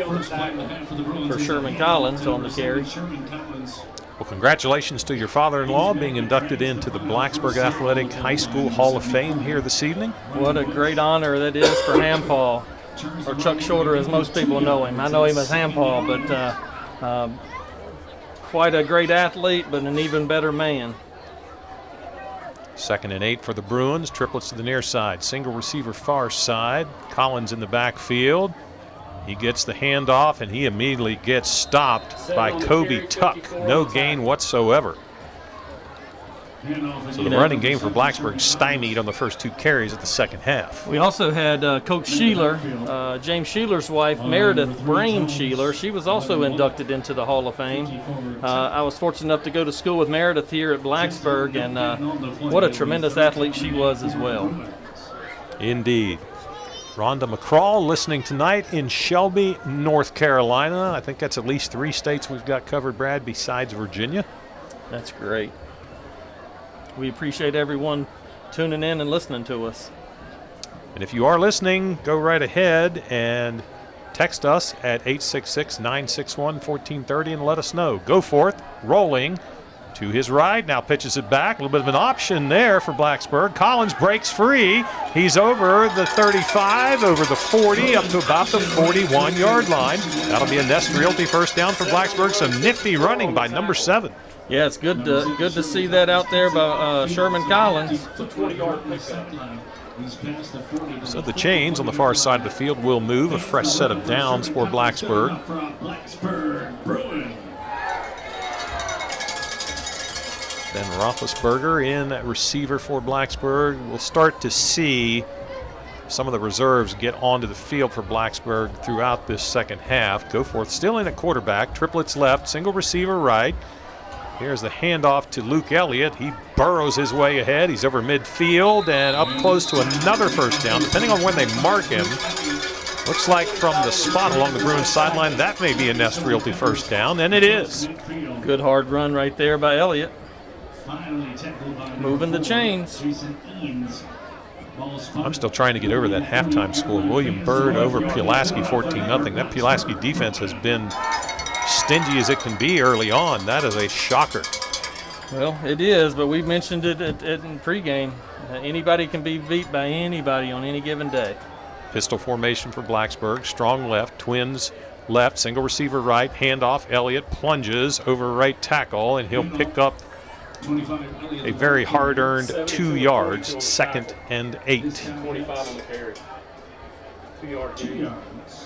for Sherman Collins on the carry. Well, congratulations to your father-in-law being inducted into the Blacksburg Athletic High School Hall of Fame here this evening. What a great honor that is for Hampaw, or Chuck Shorter as most people know him. I know him as Hampaw, but quite a great athlete, but an even better man. 2nd and 8 for the Bruins. Triplets to the near side. Single receiver far side. Collins in the backfield. He gets the handoff, and he immediately gets stopped by Kobe Tuck. No gain whatsoever. So the running game for Blacksburg stymied on the first 2 carries of the second half. We also had Coach Sheeler, James Sheeler's wife, Meredith Brain Sheeler. She was also inducted into the Hall of Fame. I was fortunate enough to go to school with Meredith here at Blacksburg, and what a tremendous athlete she was as well. Indeed. Rhonda McCraw listening tonight in Shelby, North Carolina. I think that's at least 3 states we've got covered, Brad, besides Virginia. That's great. We appreciate everyone tuning in and listening to us. And if you are listening, go right ahead and text us at 866-961-1430 and let us know. Go forth, rolling to his right. Now pitches it back. A little bit of an option there for Blacksburg. Collins breaks free. He's over the 35, over the 40, up to about the 41-yard line. That'll be a Nest Realty first down for Blacksburg. Some nifty running by number 7. Yeah, it's good to see that out there by Sherman Collins. So the chains on the far side of the field will move. A fresh set of downs for Blacksburg. Ben Roethlisberger in at receiver for Blacksburg. We'll start to see some of the reserves get onto the field for Blacksburg throughout this second half. Goforth still in at quarterback. Triplets left, single receiver right. Here's the handoff to Luke Elliott. He burrows his way ahead. He's over midfield and up close to another first down. Depending on when they mark him, looks like from the spot along the Bruins sideline, that may be a Nest Realty first down, and it is. Good hard run right there by Elliott. Moving the chains. I'm still trying to get over that halftime score. William Byrd over Pulaski 14-0. That Pulaski defense has been stingy as it can be early on. That is a shocker. Well, it is, but we mentioned it in pregame. Anybody can be beat by anybody on any given day. Pistol formation for Blacksburg. Strong left, twins left, single receiver right, handoff. Elliott plunges over right tackle, and he'll pick up a very hard-earned 2 yards, 2nd and 8. 25 on the carry. 2 yards. 2 yards.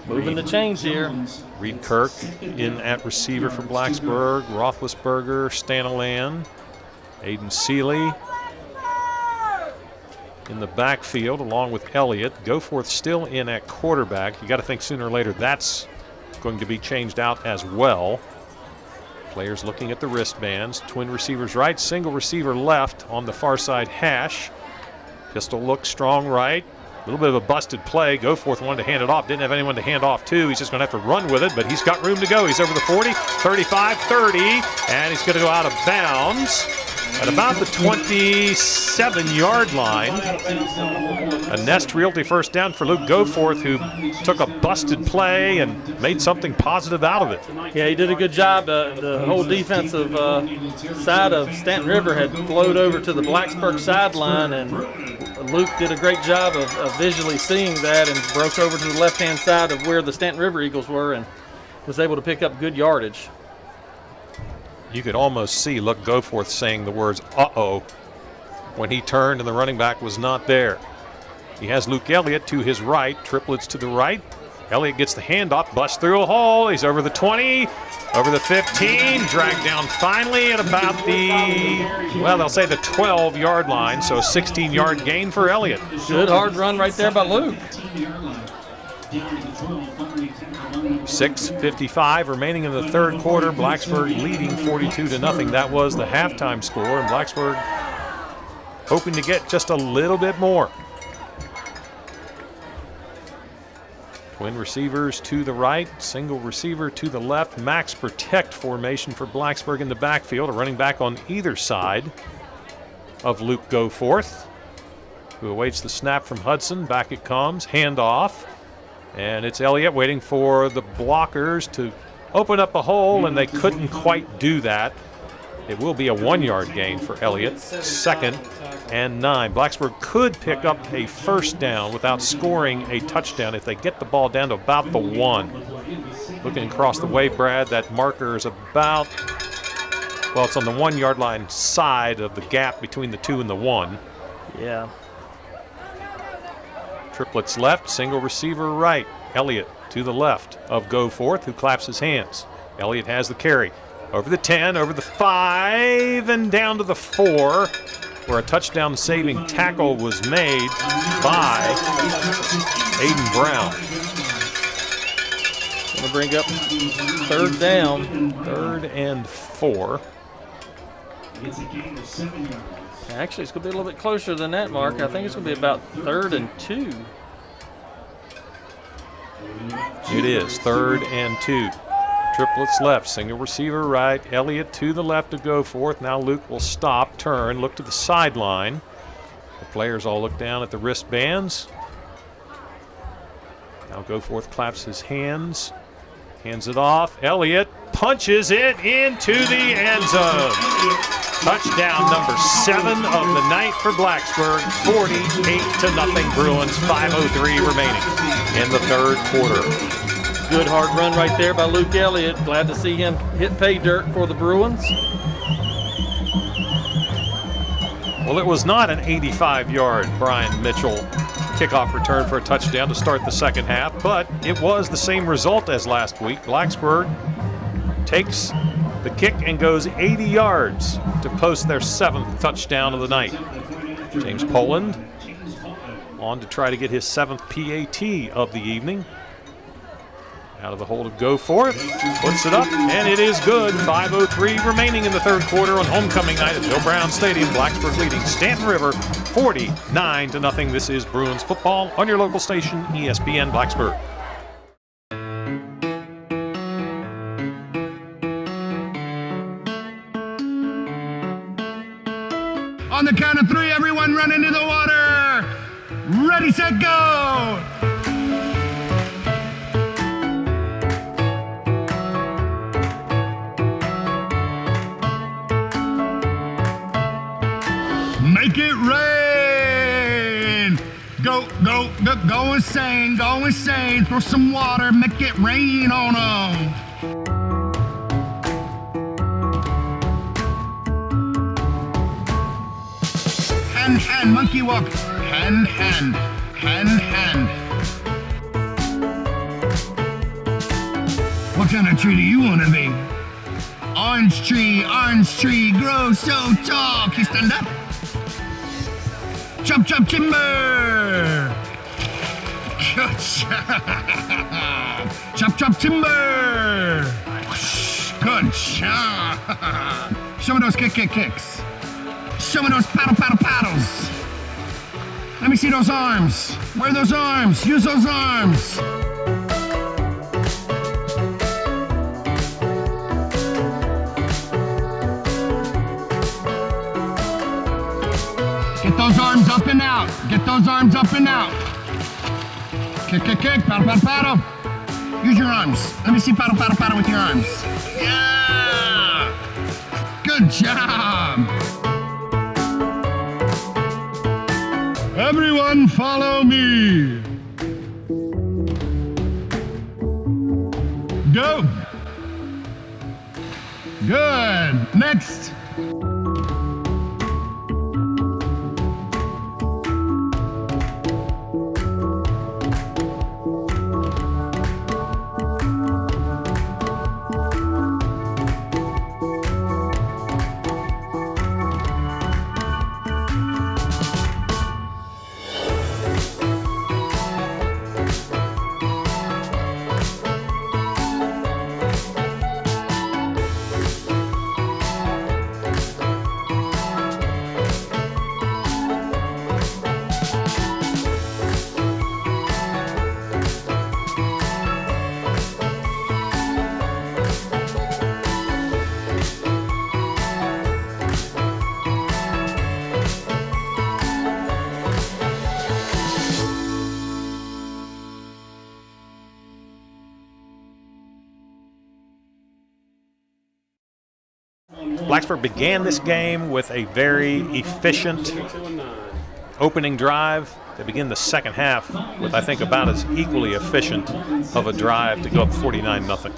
Moving the chains here. Reed Kirk in at receiver for Blacksburg. Roethlisberger, Staniland, Aiden Seeley in the backfield along with Elliott. Goforth still in at quarterback. You got to think sooner or later that's going to be changed out as well. Players looking at the wristbands. Twin receivers right, single receiver left on the far side hash. Pistol looks strong right. A little bit of a busted play. Goforth wanted to hand it off. Didn't have anyone to hand off to. He's just going to have to run with it, but he's got room to go. He's over the 40, 35, 30, and he's going to go out of bounds at about the 27-yard line. A Nest Realty first down for Luke Goforth, who took a busted play and made something positive out of it. Yeah, he did a good job. The whole defensive side of Staunton River had flowed over to the Blacksburg sideline, and Luke did a great job of visually seeing that and broke over to the left-hand side of where the Staunton River Eagles were and was able to pick up good yardage. You could almost see Luke Goforth saying the words, uh-oh, when he turned and the running back was not there. He has Luke Elliott to his right, triplets to the right. Elliott gets the handoff, busts through a hole. He's over the 20, over the 15, dragged down finally at about the, well, they'll say the 12-yard line, so a 16-yard gain for Elliott. Good hard run right there by Luke. 6:55 remaining in the third quarter. Blacksburg leading 42-0. That was the halftime score, and Blacksburg hoping to get just a little bit more. Twin receivers to the right, single receiver to the left. Max protect formation for Blacksburg in the backfield. A running back on either side of Luke Goforth, who awaits the snap from Hudson. Back it comes, handoff. And it's Elliott waiting for the blockers to open up a hole, and they couldn't quite do that. It will be a 1-yard gain for Elliott. 2nd and 9. Blacksburg could pick up a first down without scoring a touchdown if they get the ball down to about the 1. Looking across the way, Brad, that marker is about, well, it's on the 1-yard line side of the gap between the 2 and the 1. Yeah. Triplets left, single receiver right. Elliott to the left of Goforth, who claps his hands. Elliott has the carry. Over the 10, over the 5, and down to the 4, where a touchdown-saving tackle was made by Aiden Brown. Going to bring up 3rd down. 3rd and 4. Actually, it's going to be a little bit closer than that, Mark. I think it's going to be about 3rd and 2. It is 3rd and 2. Triplets left, single receiver right. Elliott to the left to Goforth. Now Luke will stop, turn, look to the sideline. The players all look down at the wristbands. Now Goforth claps his hands, hands it off. Elliott punches it into the end zone. Touchdown number 7 of the night for Blacksburg. 48-0 Bruins. 5:03 remaining in the 3rd quarter. Good hard run right there by Luke Elliott. Glad to see him hit pay dirt for the Bruins. Well, it was not an 85-yard Brian Mitchell kickoff return for a touchdown to start the second half, but it was the same result as last week. Blacksburg takes the kick and goes 80 yards to post their 7th touchdown of the night. James Poland on to try to get his 7th PAT of the evening. Out of the hole to Goforth, puts it up, and it is good. 5:03 remaining in the 3rd quarter on homecoming night at Bill Brown Stadium. Blacksburg leading Staunton River 49-0. This is Bruins football on your local station, ESPN Blacksburg. On the count of 3, everyone run into the water. Ready, set, go. Make it rain! Go, go, go, go insane, go insane. Throw some water, make it rain on them. Hand, hand, monkey walk. Hand, hand, hand, hand. What kind of tree do you want to be? Orange tree, grow so tall. Can you stand up? Chop, chop, timber! Good job! Chop, chop, timber! Good job! Show me those kicks. Show me those paddles. Let me see those arms. Where are those arms? Use those arms. Get those arms up and out. Get those arms up and out. Kick. Paddle. Use your arms. Let me see paddle with your arms. Yeah! Good job. Everyone follow me. Go. Good. Next. Blacksburg began this game with a very efficient opening drive. They begin the second half with, I think, about as equally efficient of a drive to go up 49-0.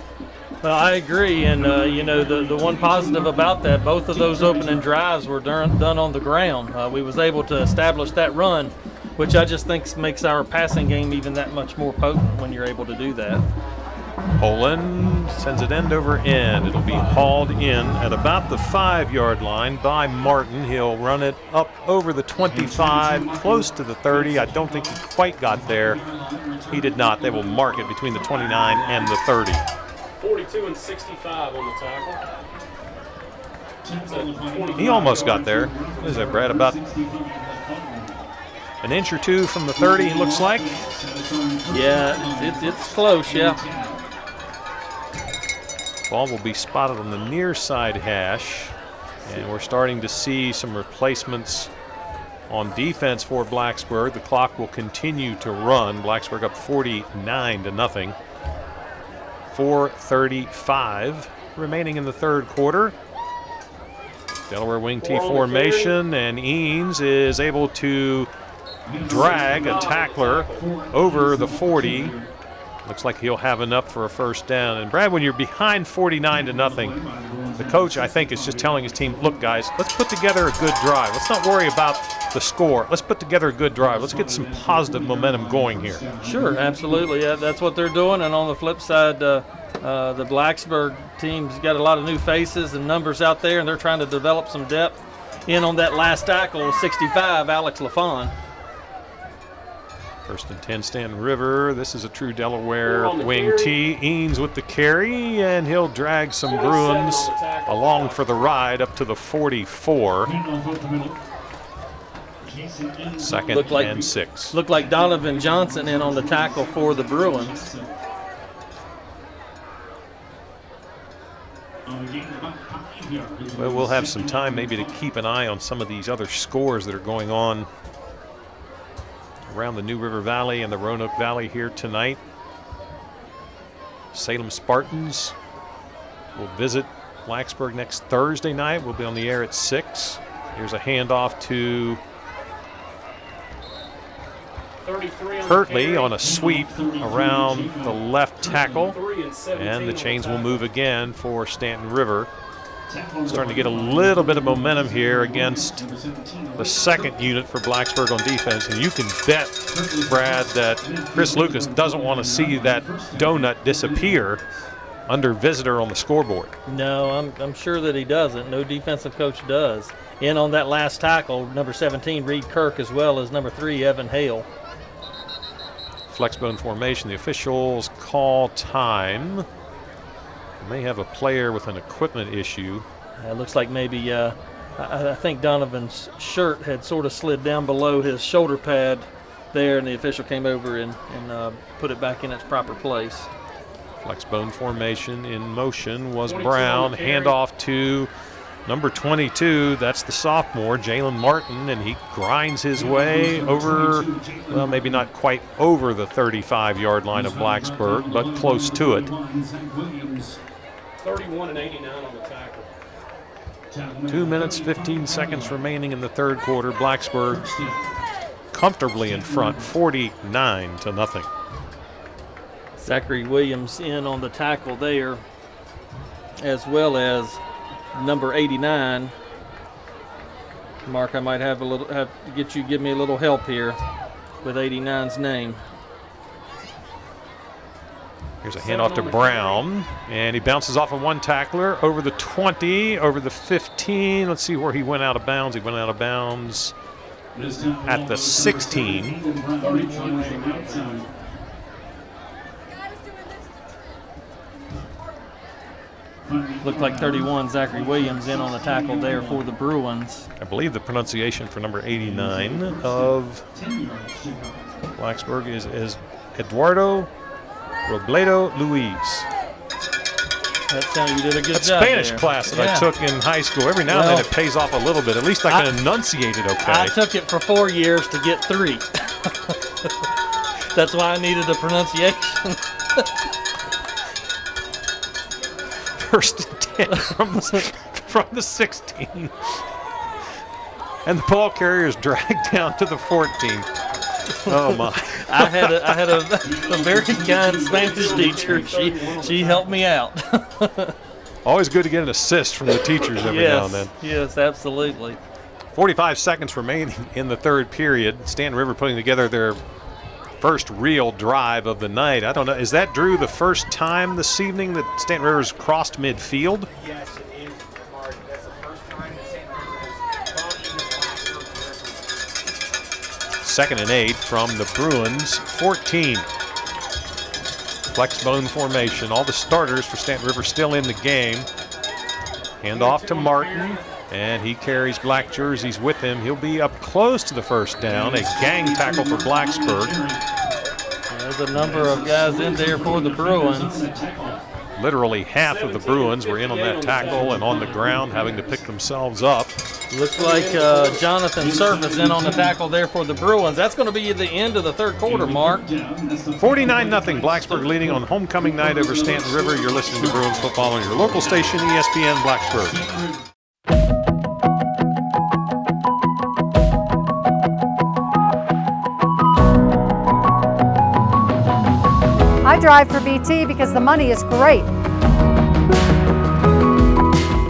Well, I agree, and the one positive about that, both of those opening drives were done on the ground. We was able to establish that run, which I just think makes our passing game even that much more potent when you're able to do that. Poland sends it end over end. It'll be hauled in at about the 5-yard line by Martin. He'll run it up over the 25, close to the 30. I don't think he quite got there. He did not. They will mark it between the 29 and the 30. 42 and 65 on the tackle. He almost got there. What is that, Brad? About an inch or two from the 30, it looks like. Yeah, it's close, yeah. Ball will be spotted on the near side hash, and we're starting to see some replacements on defense for Blacksburg. The clock will continue to run. Blacksburg up 49-0. 4:35 remaining in the third quarter. Delaware wing T formation, and Eanes is able to drag a tackler over the 40. Looks like he'll have enough for a first down. And Brad, when you're behind 49-0, the coach, I think, is just telling his team, look, guys, let's put together a good drive. Let's not worry about the score. Let's put together a good drive. Let's get some positive momentum going here. Sure, absolutely. Yeah, that's what they're doing. And on the flip side, the Blacksburg team's got a lot of new faces and numbers out there, and they're trying to develop some depth. In on that last tackle, 65, Alex LaFon. First and 10, Staunton River. This is a true Delaware wing T. Eanes with the carry, and he'll drag some Bruins along for the ride up to the 44. Second and 6. Looked like Donovan Johnson in on the tackle for the Bruins. Well, we'll have some time maybe to keep an eye on some of these other scores that are going on around the New River Valley and the Roanoke Valley here tonight. Salem Spartans will visit Blacksburg next Thursday night. We'll be on the air at 6. Here's a handoff to Kirtley on a sweep around the left tackle, and the chains will move again for Staunton River. Starting to get a little bit of momentum here against the second unit for Blacksburg on defense. And you can bet, Brad, that Chris Lucas doesn't want to see that donut disappear under visitor on the scoreboard. No, I'm sure that he doesn't. No defensive coach does. In on that last tackle, number 17, Reed Kirk, as well as number 3, Evan Hale. Flexbone formation. The officials call time. May have a player with an equipment issue. It looks like maybe, I think Donovan's shirt had sort of slid down below his shoulder pad there, and the official came over and put it back in its proper place. Flexbone formation in motion was Brown. Handoff to number 22. That's the sophomore, Jalen Martin, and he grinds his way over, well, maybe not quite over the 35-yard line of Blacksburg, but close to it. 31 and 89 on the tackle. 2 minutes, 15 seconds remaining in the third quarter. Blacksburg comfortably in front, 49-0. Zachary Williams in on the tackle there, as well as number 89. Mark, I might have to give me a little help here with 89's name. Here's a handoff to Brown, and he bounces off of one tackler over the 20, over the 15. Let's see where he went out of bounds. He went out of bounds at the 16. Looked like 31, Zachary Williams, in on the tackle there for the Bruins. I believe the pronunciation for number 89 of Blacksburg is Eduardo Robledo Luis. That sounded, you did a good That's job Spanish there. class that I took in high school. Every now and then it pays off a little bit. At least I can enunciate it okay. I took it for 4 years to get 3. That's why I needed a pronunciation. First and 10 from the 16. And the ball carrier is dragged down to the 14. Oh, my. I had a very kind Spanish teacher. She helped me out. Always good to get an assist from the teachers every now and then. Yes, absolutely. 45 seconds remaining in the third period. Staunton River putting together their first real drive of the night. I don't know, is that, Drew, the first time this evening that Staunton River's crossed midfield? Yes, it is, Mark. That's the first time that Staunton River has gone into Blacksburg. 2nd and 8 from the Bruins, 14. Flexbone formation. All the starters for Staunton River still in the game. Hand off to Martin. And he carries black jerseys with him. He'll be up close to the first down. A gang tackle for Blacksburg. There's a number of guys in there for the Bruins. Literally half of the Bruins were in on that tackle and on the ground having to pick themselves up. Looks like Jonathan Surf is in on the tackle there for the Bruins. That's going to be the end of the third quarter, Mark. 49-0, Blacksburg leading on homecoming night over Staunton River. You're listening to Bruins football on your local station, ESPN Blacksburg. I drive for BT because the money is great.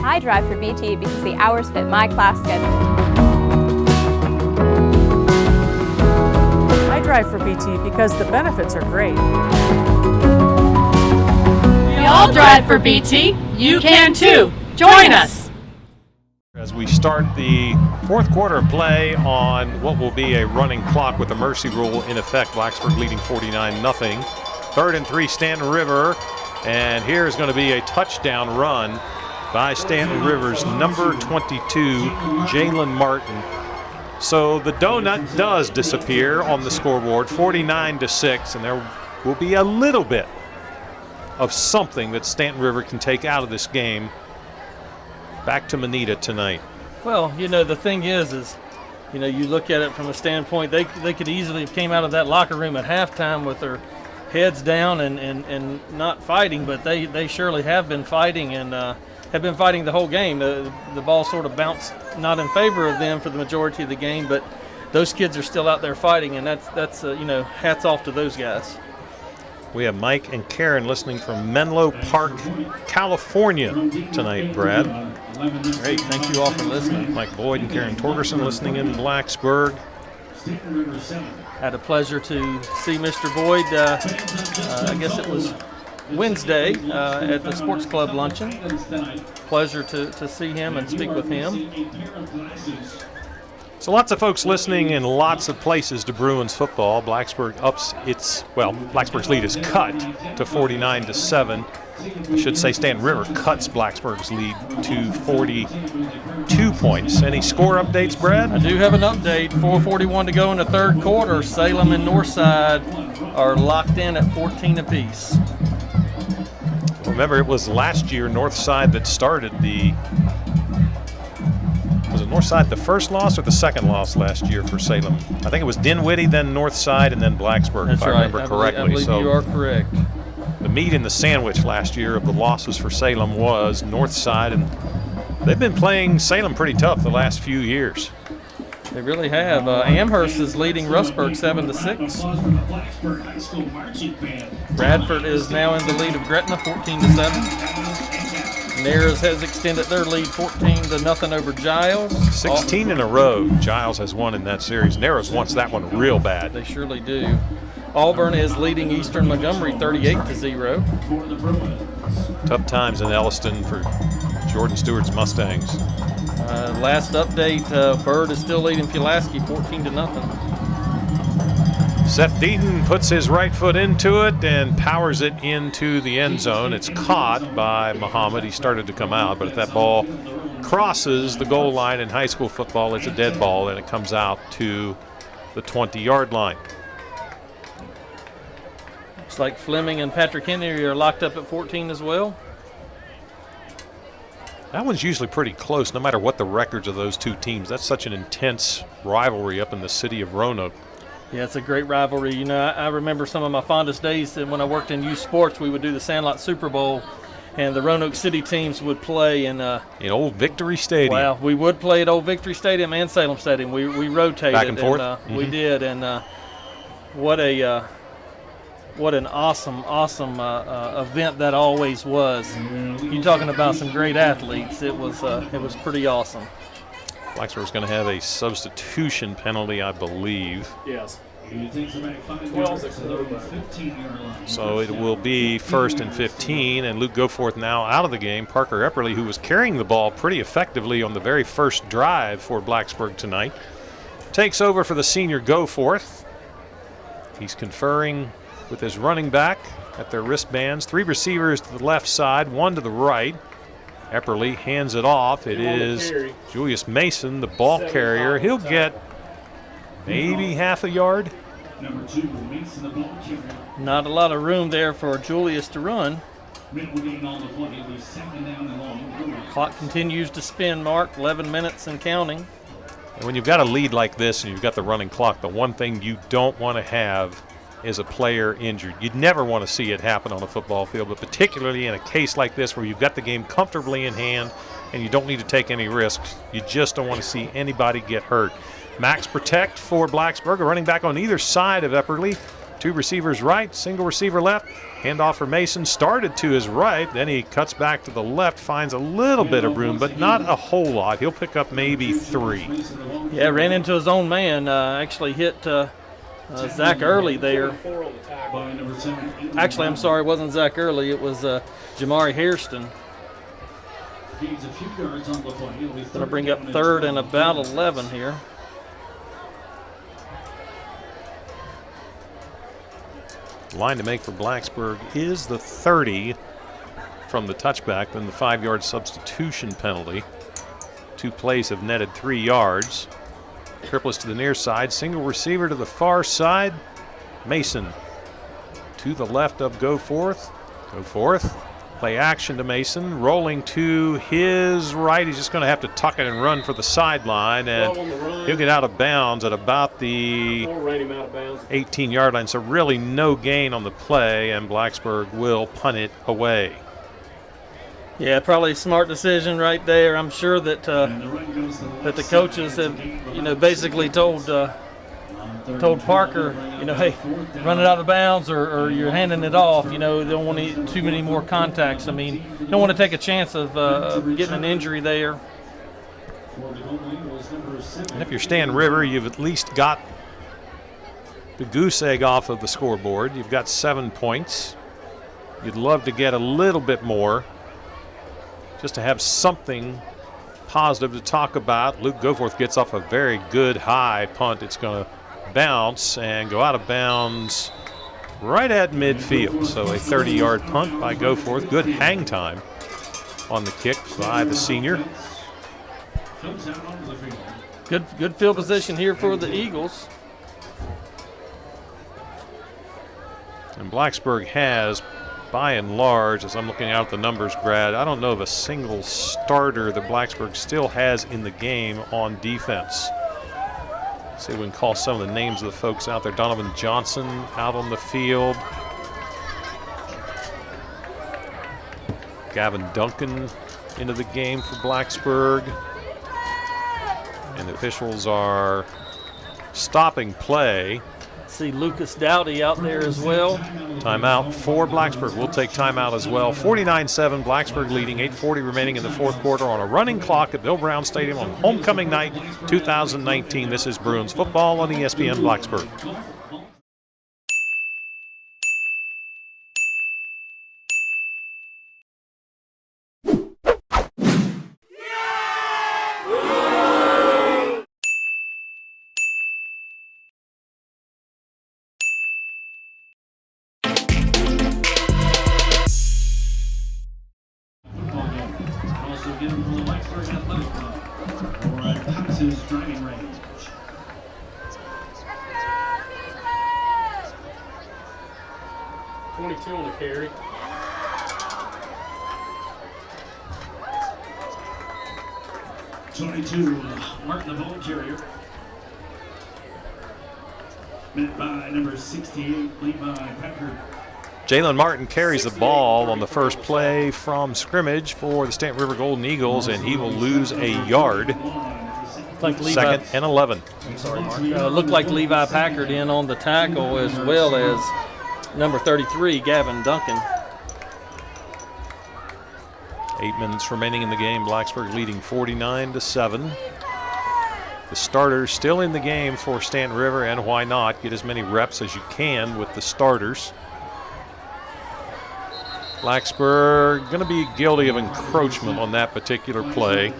I drive for BT because the hours fit my class schedule. I drive for BT because the benefits are great. We all drive for BT. You can too. Join us. As we start the fourth quarter of play on what will be a running clock with the mercy rule in effect, Blacksburg leading 49-0. 3rd and 3, Staunton River, and here is going to be a touchdown run by Staunton River's number 22, Jalen Martin. So the donut does disappear on the scoreboard, 49-6, and there will be a little bit of something that Staunton River can take out of this game back to Manita tonight. Well, you know, the thing is, you know, you look at it from a standpoint, they could easily have came out of that locker room at halftime with their heads down and not fighting, but they surely have been fighting and have been fighting the whole game. The ball sort of bounced not in favor of them for the majority of the game, but those kids are still out there fighting, and that's you know, hats off to those guys. We have Mike and Karen listening from Menlo Park, California tonight, Brad. Great, thank you all for listening. Mike Boyd and Karen Torgerson listening in Blacksburg. Had a pleasure to see Mr. Boyd, I guess it was Wednesday at the Sports Club luncheon. Pleasure to see him and speak with him. So lots of folks listening in lots of places to Bruins football. Blacksburg ups Blacksburg's lead is cut to 49-7. I should say Staunton River cuts Blacksburg's lead to 42 points. Any score updates, Brad? I do have an update. 4:41 to go in the third quarter. Salem and Northside are locked in at 14 apiece. Remember, it was last year Northside that started the... Was it Northside the first loss or the second loss last year for Salem? I think it was Dinwiddie, then Northside, and then Blacksburg, That's if I right. remember correctly. I believe you are correct. The meat in the sandwich last year of the losses for Salem was Northside, and they've been playing Salem pretty tough the last few years. They really have. Amherst is leading Rustburg 7-6. Bradford is now in the lead of Gretna 14-7. Nares has extended their lead 14-0 over Giles. 16 in a row Giles has won in that series. Nares wants that one real bad. They surely do. Auburn is leading Eastern Montgomery 38-0. Tough times in Elliston for Jordan Stewart's Mustangs. Last update, Byrd is still leading Pulaski 14-0. Seth Deaton puts his right foot into it and powers it into the end zone. It's caught by Muhammad. He started to come out, but if that ball crosses the goal line in high school football, it's a dead ball, and it comes out to the 20-yard line. Looks like Fleming and Patrick Henry are locked up at 14 as well. That one's usually pretty close, no matter what the records of those two teams. That's such an intense rivalry up in the city of Roanoke. Yeah, it's a great rivalry. You know, I remember some of my fondest days when I worked in youth sports. We would do the Sandlot Super Bowl, and the Roanoke City teams would play in Old Victory Stadium. Well, we would play at Old Victory Stadium and Salem Stadium. We rotated back and forth. We did, and what an awesome event that always was. You're talking about some great athletes. It was pretty awesome. Blacksburg's going to have a substitution penalty, I believe. Yes. So it will be 1st and 15, and Luke Goforth now out of the game. Parker Epperly, who was carrying the ball pretty effectively on the very first drive for Blacksburg tonight, takes over for the senior Goforth. He's conferring with his running back at their wristbands. 3 receivers to the left side, 1 to the right. Epperly hands it off. It is Julius Mason, the ball carrier. He'll get maybe half a yard. Number 2, Mason, the ball carrier. Not a lot of room there for Julius to run. Clock continues to spin, Mark. 11 minutes and counting. And when you've got a lead like this and you've got the running clock, the one thing you don't want to have is a player injured. You'd never want to see it happen on a football field, but particularly in a case like this where you've got the game comfortably in hand and you don't need to take any risks, you just don't want to see anybody get hurt. Max protect for Blacksburg, a running back on either side of Epperly. 2 receivers right, single receiver left. Handoff for Mason, started to his right, then he cuts back to the left, finds a little bit of room, but not a whole lot. He'll pick up maybe 3. Yeah, ran into his own man, actually hit Zach Early there. Actually, I'm sorry, it wasn't Zach Early, it was Jamari Hairston. Going to bring up 3rd and about 11 here. Line to make for Blacksburg is the 30 from the touchback, then the 5-yard substitution penalty. 2 plays have netted 3 yards. Triplets to the near side, single receiver to the far side. Mason to the left of Goforth. Goforth, play action to Mason, rolling to his right. He's just going to have to tuck it and run for the sideline, and he'll get out of bounds at about the 18-yard line. So really no gain on the play, and Blacksburg will punt it away. Yeah, probably a smart decision right there. I'm sure that that the coaches have, basically told Parker, hey, run it out of bounds or you're handing it off. They don't want too many more contacts. I mean, you don't want to take a chance of getting an injury there. And if you're Staunton River, you've at least got the goose egg off of the scoreboard. You've got 7 points. You'd love to get a little bit more, just to have something positive to talk about. Luke Goforth gets off a very good high punt. It's going to bounce and go out of bounds right at midfield. So a 30-yard punt by Goforth. Good hang time on the kick by the senior. Good field position here for the Eagles. And Blacksburg has, by and large, as I'm looking out at the numbers, Brad, I don't know of a single starter that Blacksburg still has in the game on defense. See if we can call some of the names of the folks out there. Donovan Johnson out on the field. Gavin Duncan into the game for Blacksburg. And the officials are stopping play. See Lucas Dowdy out there as well. Timeout for Blacksburg. We'll take timeout as well. 49-7, Blacksburg leading, 8:40 remaining in the 4th quarter on a running clock at Bill Brown Stadium on homecoming night 2019. This is Bruins football on ESPN Blacksburg. Driving range. .22 on the carry. Martin, the ball carrier. Met by number 68, Levi Packard. Jalen Martin carries the ball on the first play from scrimmage for the Staunton River Golden Eagles, and he will lose a yard. Like Levi, second and 11. I'm sorry, Mark. Looked like Levi Packard in on the tackle, as well as number 33, Gavin Duncan. 8 minutes remaining in the game. Blacksburg leading 49-7. The starters still in the game for Staunton River, and why not? Get as many reps as you can with the starters. Blacksburg going to be guilty of encroachment on that particular play.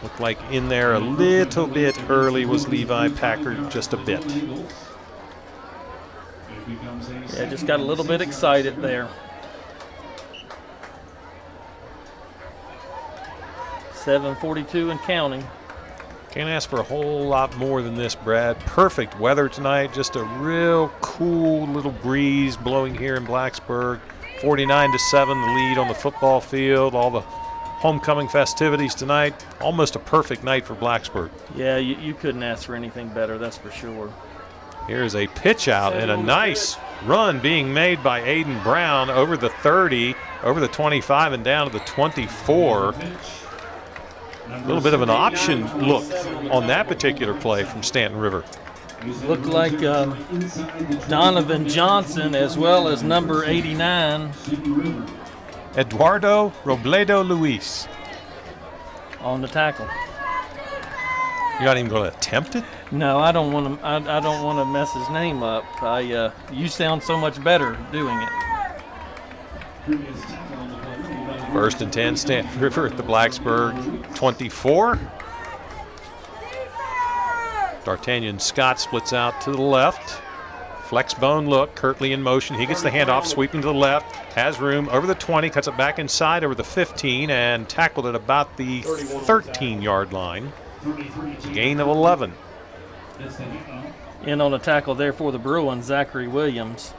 Looked like in there a little bit early was Levi Packard, just a bit. Yeah, just got a little bit excited there. 7:42 and counting. Can't ask for a whole lot more than this, Brad. Perfect weather tonight, just a real cool little breeze blowing here in Blacksburg. 49-7, the lead on the football field. All the homecoming festivities tonight. Almost a perfect night for Blacksburg. Yeah, you couldn't ask for anything better, that's for sure. Here's a pitch out and a nice run being made by Aiden Brown over the 30, over the 25, and down to the 24. A little bit of an option look on that particular play from Staunton River. Looked like Donovan Johnson, as well as number 89. Eduardo Robledo Luis. On the tackle. You're not even going to attempt it? No, I don't want to. I don't want to mess his name up. You sound so much better doing it. First and 10, Staunton River at the Blacksburg 24. D'Artagnan Scott splits out to the left. Flex bone look, Kirtley in motion. He gets the handoff, sweeping to the left, has room over the 20, cuts it back inside over the 15, and tackled at about the 13-yard line. Gain of 11. In on a tackle there for the Bruins, Zachary Williams.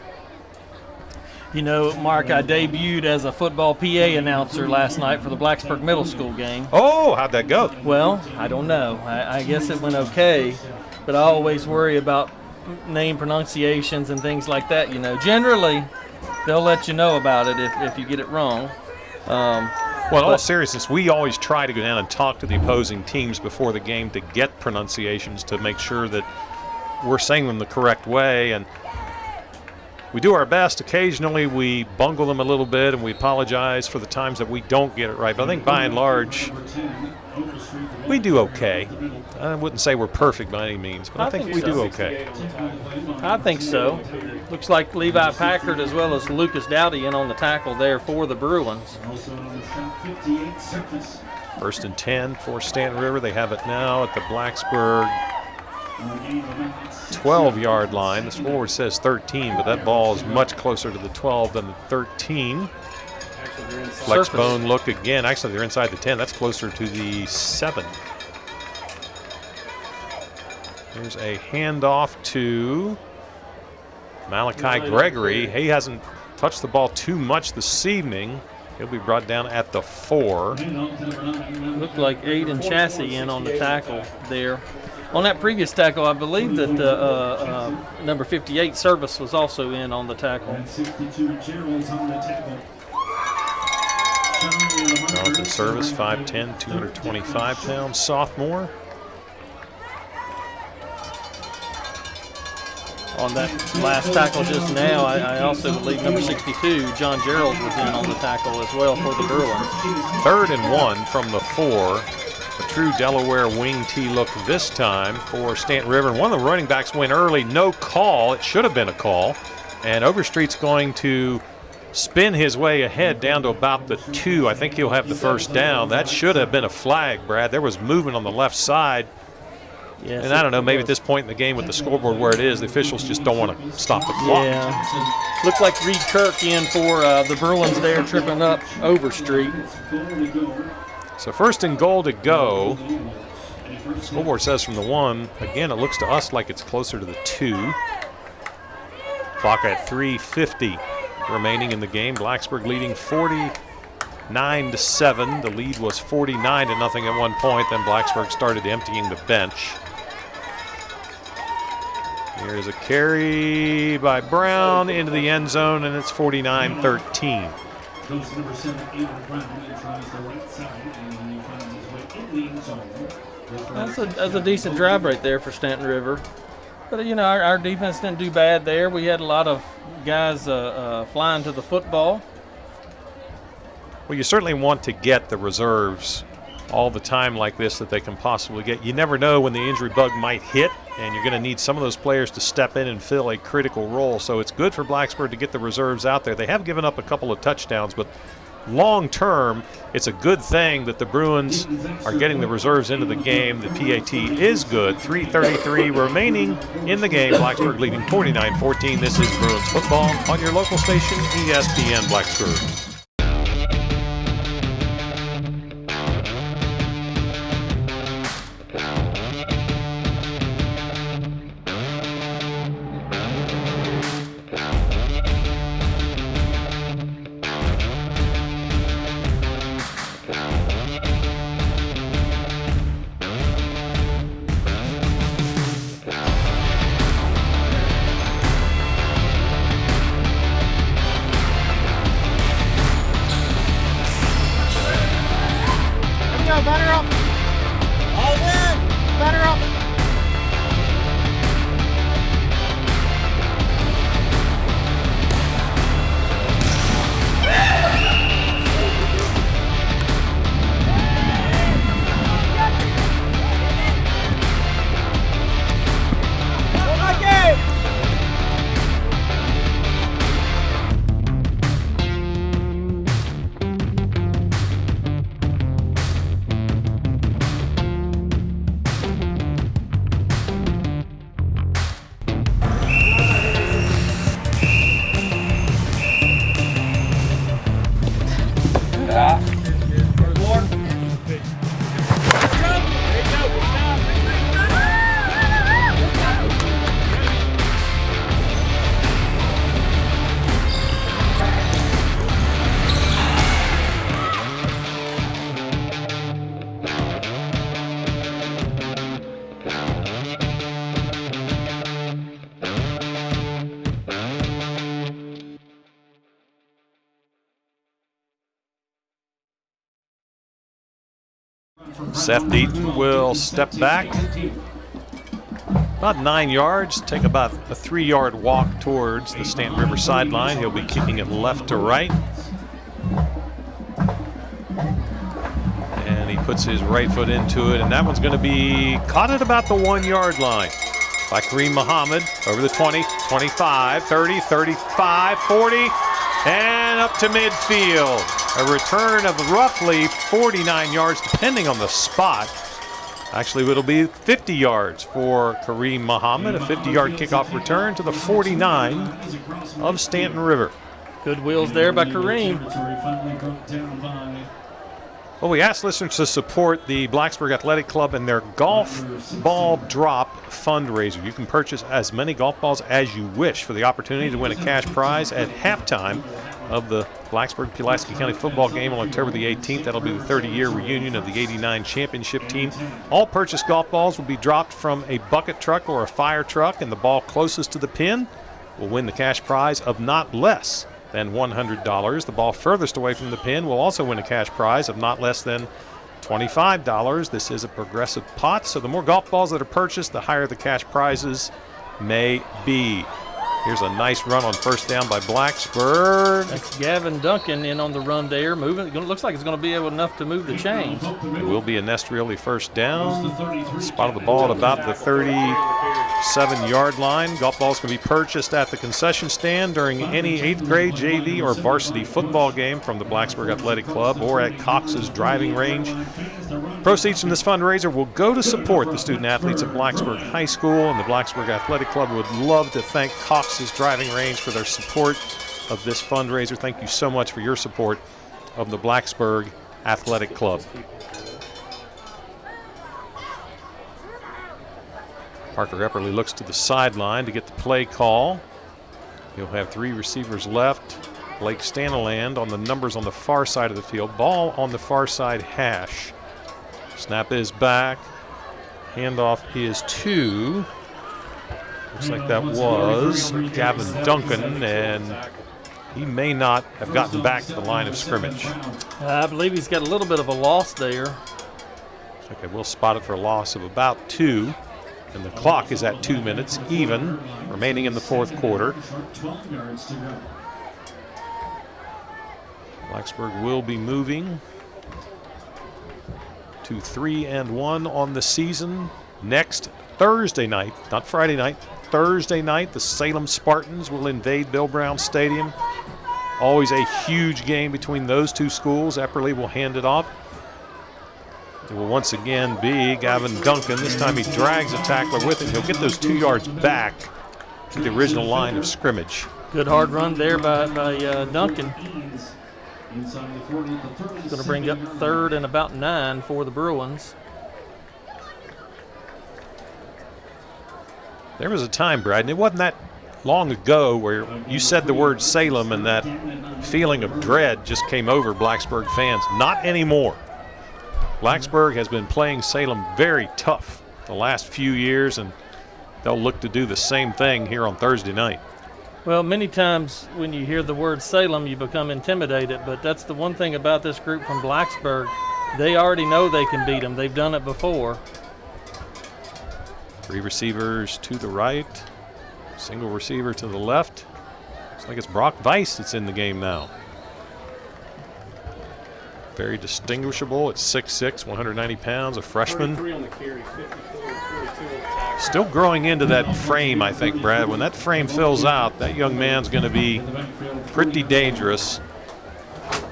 You know, Mark, I debuted as a football PA announcer last night for the Blacksburg Middle School game. Oh, how'd that go? Well, I don't know. I guess it went okay, but I always worry about name pronunciations and things like that. You know, generally they'll let you know about it if you get it wrong. Well, in all seriousness, we always try to go down and talk to the opposing teams before the game to get pronunciations to make sure that we're saying them the correct way, and we do our best. Occasionally we bungle them a little bit, and we apologize for the times that we don't get it right. But I think by and large, we do okay. I wouldn't say we're perfect by any means, but I think we do okay. I think so. Looks like Levi Packard as well as Lucas Dowdy in on the tackle there for the Bruins. First and 10 for Staunton River. They have it now at the Blacksburg 12-yard line. The scoreboard says 13, but that ball is much closer to the 12 than the 13. Flex bone look again. Actually, they're inside the 10. That's closer to the 7. Here's a handoff to Malachi Gregory. He hasn't touched the ball too much this evening. He'll be brought down at the 4. Looked like Aiden Chassis in on the tackle there. On that previous tackle, I believe that number 58 Service was also in on the tackle. Jonathan Service, 5'10", 225 pounds, sophomore. On that last tackle just now, I also believe number 62, John Gerald, was in on the tackle as well for the Bruins. 3rd and 1 from the 4. A true Delaware wing T look this time for Staunton River. And one of the running backs went early, no call. It should have been a call. And Overstreet's going to spin his way ahead down to about the 2. I think he'll have the first down. That should have been a flag, Brad. There was movement on the left side. Yes, and I don't know, maybe at this point in the game with the scoreboard where it is, the officials just don't want to stop the clock. Yeah. Looked like Reed Kirk in for the Bruins there, tripping up Overstreet. So first and goal to go. The scoreboard says from the 1. Again, it looks to us like it's closer to the 2. Clock at 3:50 remaining in the game. Blacksburg leading 49-7. The lead was 49-0 at one point. Then Blacksburg started emptying the bench. Here's a carry by Brown into the end zone, and it's 49-13. Goes to number 7, Avery Brown. He tries the right side, and he finds his way in the end zone. That's a decent drive right there for Staunton River. But, you know, our defense didn't do bad there. We had a lot of guys flying to the football. Well, you certainly want to get the reserves all the time like this that they can possibly get. You never know when the injury bug might hit, and you're going to need some of those players to step in and fill a critical role. So it's good for Blacksburg to get the reserves out there. They have given up a couple of touchdowns, but long term, it's a good thing that the Bruins are getting the reserves into the game. The PAT is good. 3:33 remaining in the game. Blacksburg leading 49-14. This is Bruins football on your local station, ESPN Blacksburg. Seth Deaton will step back about 9 yards, take about a 3-yard walk towards the Staunton River sideline. He'll be kicking it left to right. And he puts his right foot into it, and that one's going to be caught at about the 1-yard line by Kareem Muhammad over the 20, 25, 30, 35, 40, and up to midfield. A return of roughly 49 yards, depending on the spot. Actually, it'll be 50 yards for Kareem Muhammad, a 50-yard kickoff return to the 49 of Staunton River. Good wheels there by Kareem. Well, we asked listeners to support the Blacksburg Athletic Club and their golf ball drop fundraiser. You can purchase as many golf balls as you wish for the opportunity to win a cash prize at halftime of the Blacksburg-Pulaski County football game on October the 18th. That'll be the 30-year reunion of the '89 championship team. All purchased golf balls will be dropped from a bucket truck or a fire truck, and the ball closest to the pin will win the cash prize of not less than $100. The ball furthest away from the pin will also win a cash prize of not less than $25. This is a progressive pot, so the more golf balls that are purchased, the higher the cash prizes may be. Here's a nice run on first down by Blacksburg. That's Gavin Duncan in on the run there. Moving. It looks like it's going to be enough to move the chains. It will be a Nestrioli first down. Spotted the ball at about the 37-yard line. Golf balls can be purchased at the concession stand during any 8th grade, JV, or varsity football game from the Blacksburg Athletic Club or at Cox's driving range. Proceeds from this fundraiser will go to support the student athletes at Blacksburg High School, and the Blacksburg Athletic Club would love to thank Cox's driving range for their support of this fundraiser. Thank you so much for your support of the Blacksburg Athletic Club. Parker Epperly looks to the sideline to get the play call. He'll have 3 receivers left. Blake Staniland on the numbers on the far side of the field. Ball on the far side hash. Snap is back. Handoff is to Looks like that was Gavin Duncan, and he may not have gotten back to the line of scrimmage. I believe he's got a little bit of a loss there. Okay, we'll spot it for a loss of about 2. And the clock is at 2 minutes even, remaining in the fourth quarter. Blacksburg will be moving to 3-1 on the season. Next Thursday night, not Friday night, Thursday night, the Salem Spartans will invade Bill Brown Stadium. Always a huge game between those two schools. Epperly will hand it off. It will once again be Gavin Duncan. This time he drags a tackler with him. He'll get those 2 yards back to the original line of scrimmage. Good hard run there by Duncan. Going to bring up 3rd and about 9 for the Bruins. There was a time, Brad, and it wasn't that long ago where you said the word Salem and that feeling of dread just came over Blacksburg fans. Not anymore. Blacksburg has been playing Salem very tough the last few years, and they'll look to do the same thing here on Thursday night. Well, many times when you hear the word Salem, you become intimidated, but that's the one thing about this group from Blacksburg. They already know they can beat them. They've done it before. 3 receivers to the right, single receiver to the left. Looks like it's Brock Weiss that's in the game now. Very distinguishable at 6'6", 190 pounds, a freshman. 33 on the carry, 54, 42 on the tackle. Still growing into that frame, I think, Brad. When that frame fills out, that young man's going to be pretty dangerous.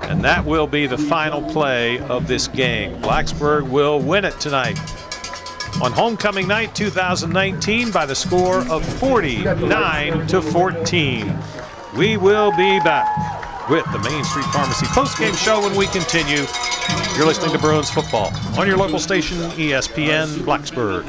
And that will be the final play of this game. Blacksburg will win it tonight on homecoming night 2019 by the score of 49-14. We will be back with the Main Street Pharmacy postgame show when we continue. You're listening to Bruins football on your local station, ESPN Blacksburg.